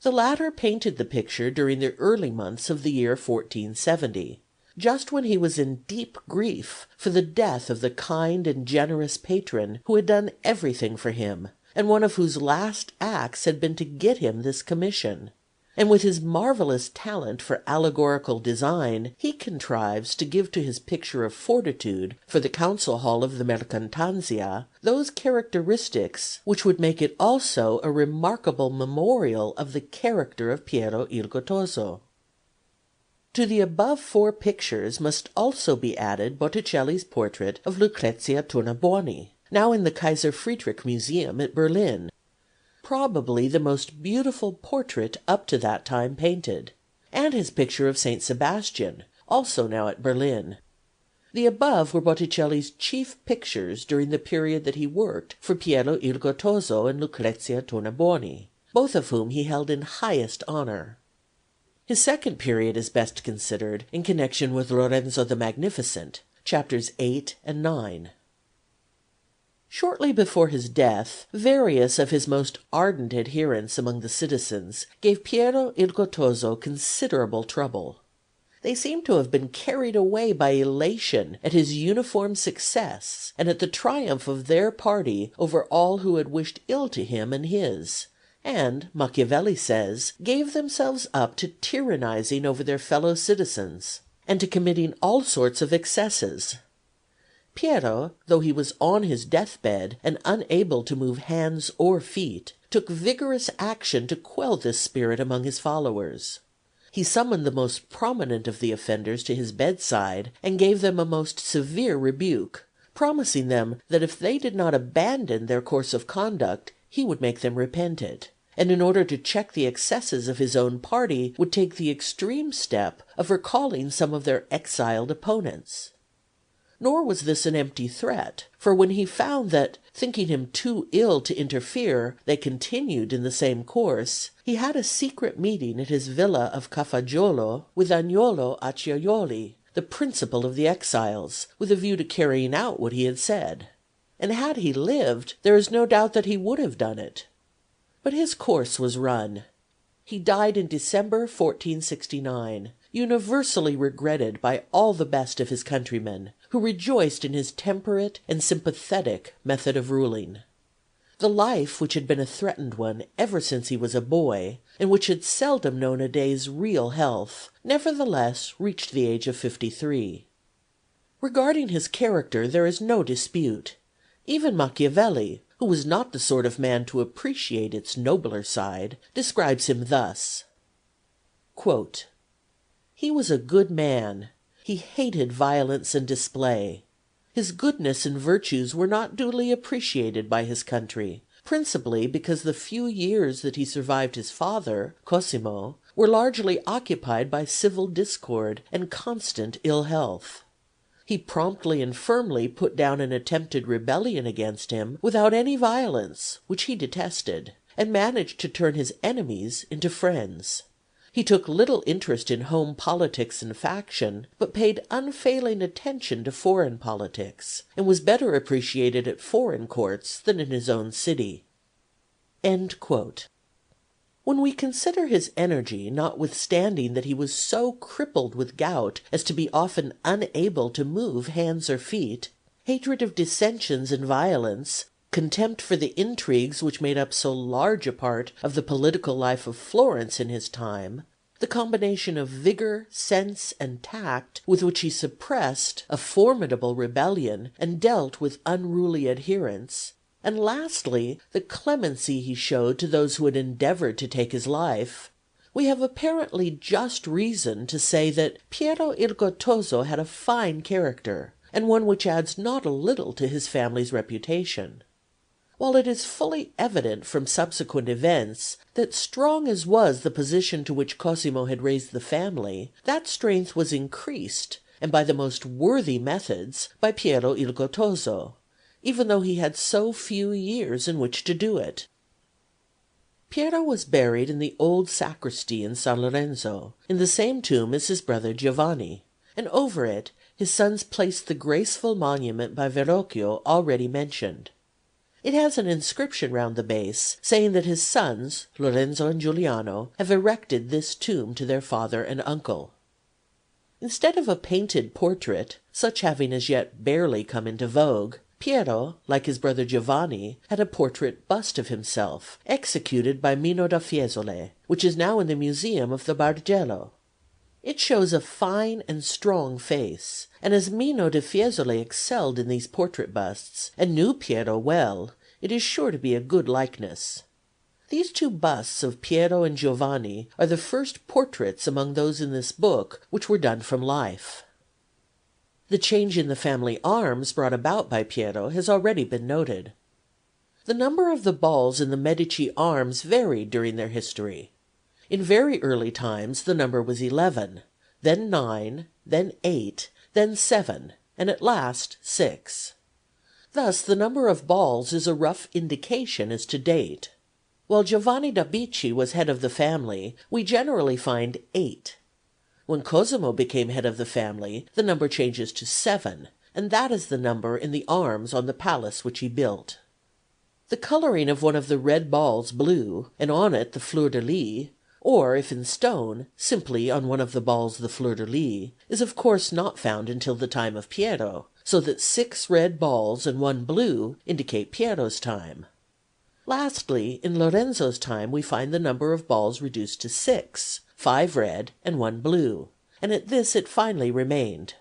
The latter painted the picture during the early months of the year 1470, just when he was in deep grief for the death of the kind and generous patron who had done everything for him, and one of whose last acts had been to get him this commission. And with his marvellous talent for allegorical design, he contrives to give to his picture of fortitude for the council hall of the Mercatanzia those characteristics which would make it also a remarkable memorial of the character of Piero il Gottoso. To the above 4 pictures must also be added Botticelli's portrait of Lucrezia Tornabuoni, now in the Kaiser Friedrich Museum at Berlin, probably the most beautiful portrait up to that time painted, and his picture of St. Sebastian, also now at Berlin. The above were Botticelli's chief pictures during the period that he worked for Piero il Gottoso and Lucrezia Tornabuoni, both of whom he held in highest honour. His second period is best considered in connection with Lorenzo the Magnificent, chapters 8 and 9. Shortly before his death, various of his most ardent adherents among the citizens gave Piero il Gottoso considerable trouble. They seem to have been carried away by elation at his uniform success and at the triumph of their party over all who had wished ill to him and his, and, Machiavelli says, gave themselves up to tyrannizing over their fellow citizens, and to committing all sorts of excesses. Piero, though he was on his deathbed and unable to move hands or feet, took vigorous action to quell this spirit among his followers. He summoned the most prominent of the offenders to his bedside and gave them a most severe rebuke, promising them that if they did not abandon their course of conduct he would make them repent it, and in order to check the excesses of his own party would take the extreme step of recalling some of their exiled opponents. Nor was this an empty threat, for when he found that, thinking him too ill to interfere, they continued in the same course, he had a secret meeting at his villa of Cafaggiolo with Agnolo Acciaiuoli, the principal of the exiles, with a view to carrying out what he had said. And had he lived, there is no doubt that he would have done it. But his course was run. He died in December 1469, universally regretted by all the best of his countrymen, who rejoiced in his temperate and sympathetic method of ruling. The life which had been a threatened one ever since he was a boy, and which had seldom known a day's real health, nevertheless reached the age of 53. Regarding his character there is no dispute. Even Machiavelli, who was not the sort of man to appreciate its nobler side, describes him thus: quote, "He was a good man. He hated violence and display. His goodness and virtues were not duly appreciated by his country, principally because the few years that he survived his father, Cosimo, were largely occupied by civil discord and constant ill health. He promptly and firmly put down an attempted rebellion against him without any violence, which he detested, and managed to turn his enemies into friends. He took little interest in home politics and faction, but paid unfailing attention to foreign politics, and was better appreciated at foreign courts than in his own city." End quote. When we consider his energy, notwithstanding that he was so crippled with gout as to be often unable to move hands or feet, hatred of dissensions and violence, contempt for the intrigues which made up so large a part of the political life of Florence in his time, the combination of vigor, sense, and tact with which he suppressed a formidable rebellion and dealt with unruly adherents, and lastly, the clemency he showed to those who had endeavored to take his life, we have apparently just reason to say that Piero il Gottoso had a fine character, and one which adds not a little to his family's reputation. While it is fully evident from subsequent events that, strong as was the position to which Cosimo had raised the family, that strength was increased, and by the most worthy methods, by Piero il Gottoso, even though he had so few years in which to do it. Piero was buried in the old sacristy in San Lorenzo, in the same tomb as his brother Giovanni, and over it his sons placed the graceful monument by Verrocchio already mentioned. It has an inscription round the base, saying that his sons, Lorenzo and Giuliano, have erected this tomb to their father and uncle. Instead of a painted portrait, such having as yet barely come into vogue, Piero, like his brother Giovanni, had a portrait bust of himself, executed by Mino da Fiesole, which is now in the museum of the Bargello. It shows a fine and strong face, and as Mino da Fiesole excelled in these portrait busts, and knew Piero well, it is sure to be a good likeness. These two busts of Piero and Giovanni are the first portraits among those in this book which were done from life. The change in the family arms brought about by Piero has already been noted. The number of the balls in the Medici arms varied during their history. In very early times the number was 11, then 9, then 8, then 7, and at last 6. Thus the number of balls is a rough indication as to date. While Giovanni da Bicci was head of the family, we generally find 8. When Cosimo became head of the family, the number changes to 7, and that is the number in the arms on the palace which he built. The colouring of one of the red balls blue, and on it the fleur de lis, or if in stone, simply on one of the balls the fleur-de-lis, is of course not found until the time of Piero, so that 6 red balls and 1 blue indicate Piero's time. Lastly, in Lorenzo's time we find the number of balls reduced to 6, 5 red and 1 blue, and at this it finally remained.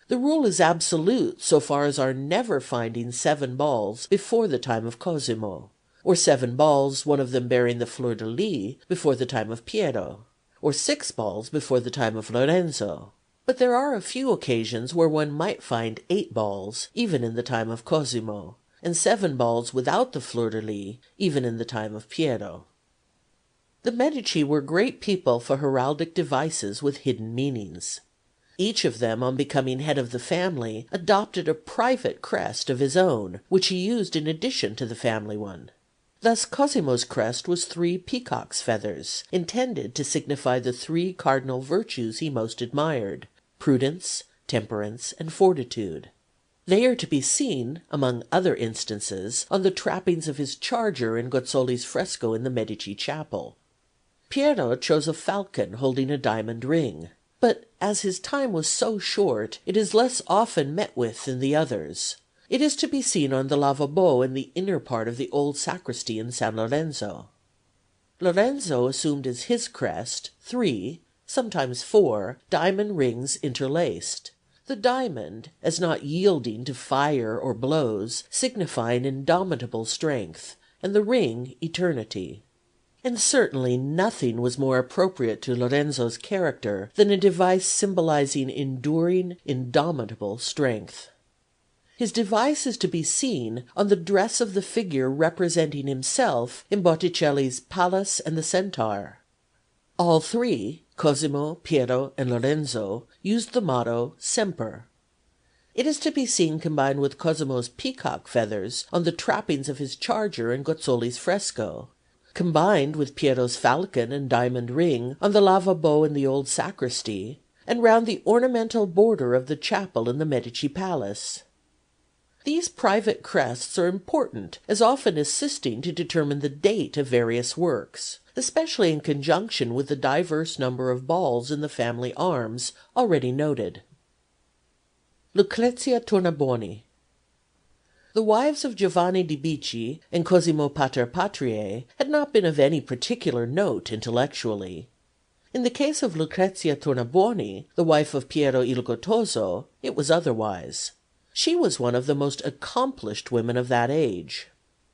The rule is absolute so far as our never finding 7 balls before the time of Cosimo, or 7 balls, one of them bearing the fleur-de-lis, before the time of Piero, or 6 balls before the time of Lorenzo. But there are a few occasions where one might find 8 balls, even in the time of Cosimo, and 7 balls without the fleur-de-lis, even in the time of Piero. The Medici were great people for heraldic devices with hidden meanings. Each of them, on becoming head of the family, adopted a private crest of his own, which he used in addition to the family one. Thus Cosimo's crest was 3 peacock's feathers, intended to signify the 3 cardinal virtues he most admired: prudence, temperance, and fortitude. They are to be seen, among other instances, on the trappings of his charger in Gozzoli's fresco in the Medici chapel. Piero chose a falcon holding a diamond ring, but as his time was so short, it is less often met with than the others. It is to be seen on the lavabo in the inner part of the old sacristy in San Lorenzo. Lorenzo assumed as his crest 3, sometimes 4, diamond rings interlaced, the diamond, as not yielding to fire or blows, signifying indomitable strength, and the ring eternity. And certainly nothing was more appropriate to Lorenzo's character than a device symbolizing enduring, indomitable strength. His device is to be seen on the dress of the figure representing himself in Botticelli's Pallas and the Centaur. All 3, Cosimo, Piero, and Lorenzo, used the motto Semper. It is to be seen combined with Cosimo's peacock feathers on the trappings of his charger in Gozzoli's fresco, combined with Piero's falcon and diamond ring on the lavabo in the old sacristy, and round the ornamental border of the chapel in the Medici palace. These private crests are important, as often assisting to determine the date of various works, especially in conjunction with the diverse number of balls in the family arms already noted. Lucrezia Tornabuoni. The wives of Giovanni di Bicci and Cosimo Pater Patriae had not been of any particular note intellectually. In the case of Lucrezia Tornabuoni, the wife of Piero il Gottoso, it was otherwise. She was one of the most accomplished women of that age.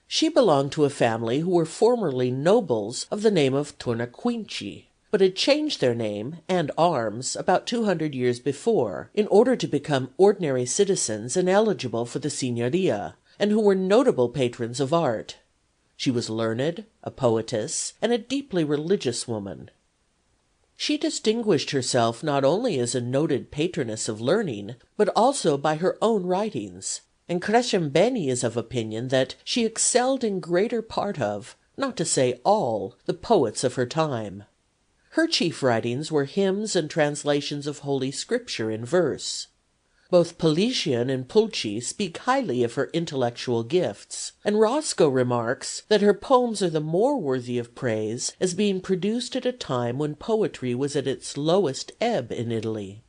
She belonged to a family who were formerly nobles of the name of Tornaquinci, but had changed their name and arms about 200 years before, in order to become ordinary citizens and eligible for the signoria, and who were notable patrons of art. She was learned, a poetess, and a deeply religious woman. She distinguished herself not only as a noted patroness of learning, but also by her own writings, and Crescembeni is of opinion that she excelled in greater part of, not to say all, the poets of her time. Her chief writings were hymns and translations of Holy Scripture in verse. Both Politian and Pulci speak highly of her intellectual gifts, and Roscoe remarks that her poems are the more worthy of praise as being produced at a time when poetry was at its lowest ebb in Italy.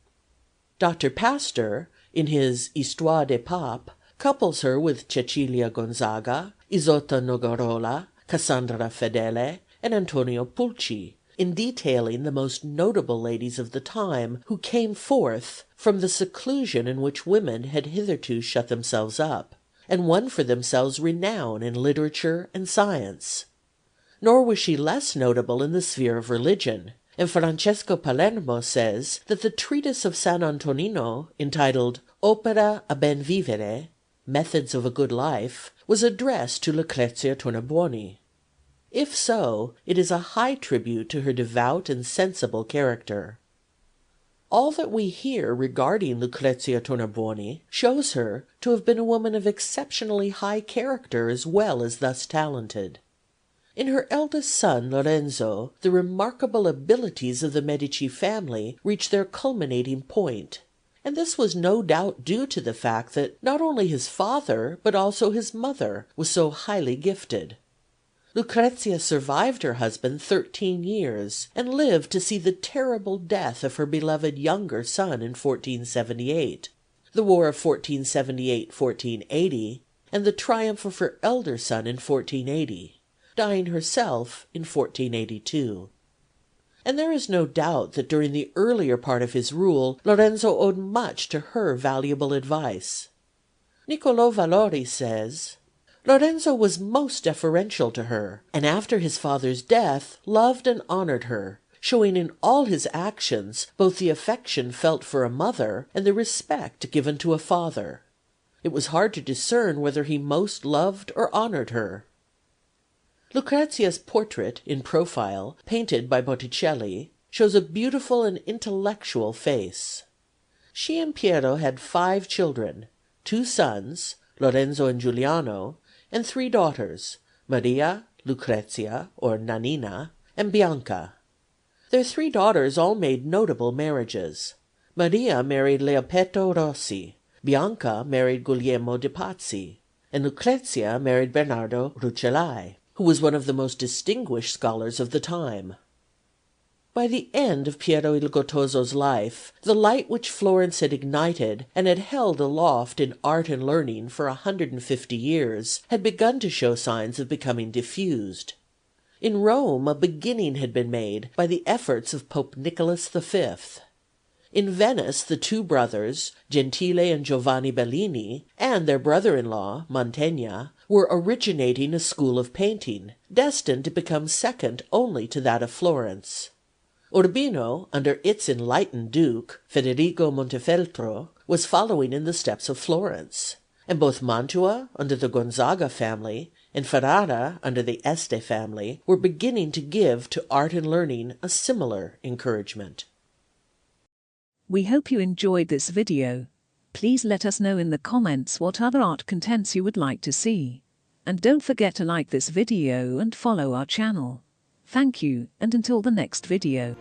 Dr. Pastor, in his Histoire des Papes, couples her with Cecilia Gonzaga, Isotta Nogarola, Cassandra Fedele, and Antonio Pulci, in detailing the most notable ladies of the time who came forth from the seclusion in which women had hitherto shut themselves up, and won for themselves renown in literature and science. Nor was she less notable in the sphere of religion, and Francesco Palermo says that the treatise of San Antonino, entitled Opera a ben vivere, Methods of a Good Life, was addressed to Lucrezia Tornabuoni. If so, it is a high tribute to her devout and sensible character. All that we hear regarding Lucrezia Tornabuoni shows her to have been a woman of exceptionally high character as well as thus talented. In her eldest son Lorenzo, the remarkable abilities of the Medici family reached their culminating point, and this was no doubt due to the fact that not only his father but also his mother was so highly gifted. Lucrezia survived her husband 13 years and lived to see the terrible death of her beloved younger son in 1478, the War of 1478-1480, and the triumph of her elder son in 1480, dying herself in 1482. And there is no doubt that during the earlier part of his rule, Lorenzo owed much to her valuable advice. Niccolò Valori says, Lorenzo was most deferential to her, and after his father's death loved and honored her, showing in all his actions both the affection felt for a mother and the respect given to a father. It was hard to discern whether he most loved or honored her. Lucrezia's portrait, in profile, painted by Botticelli, shows a beautiful and intellectual face. She and Piero had 5 children, 2 sons, Lorenzo and Giuliano, and 3 daughters, Maria, Lucrezia, or Nannina, and Bianca. Their 3 daughters all made notable marriages. Maria married Leopetto Rossi, Bianca married Guglielmo de Pazzi, and Lucrezia married Bernardo Rucellai, who was one of the most distinguished scholars of the time. By the end of Piero il Gottoso's life, the light which Florence had ignited and had held aloft in art and learning for 150 years had begun to show signs of becoming diffused. In Rome a beginning had been made by the efforts of Pope Nicholas V. In Venice the 2 brothers, Gentile and Giovanni Bellini, and their brother-in-law, Mantegna, were originating a school of painting, destined to become second only to that of Florence. Urbino, under its enlightened duke, Federico Montefeltro, was following in the steps of Florence, and both Mantua, under the Gonzaga family, and Ferrara, under the Este family, were beginning to give to art and learning a similar encouragement. We hope you enjoyed this video. Please let us know in the comments what other art contents you would like to see. And don't forget to like this video and follow our channel. Thank you, and until the next video.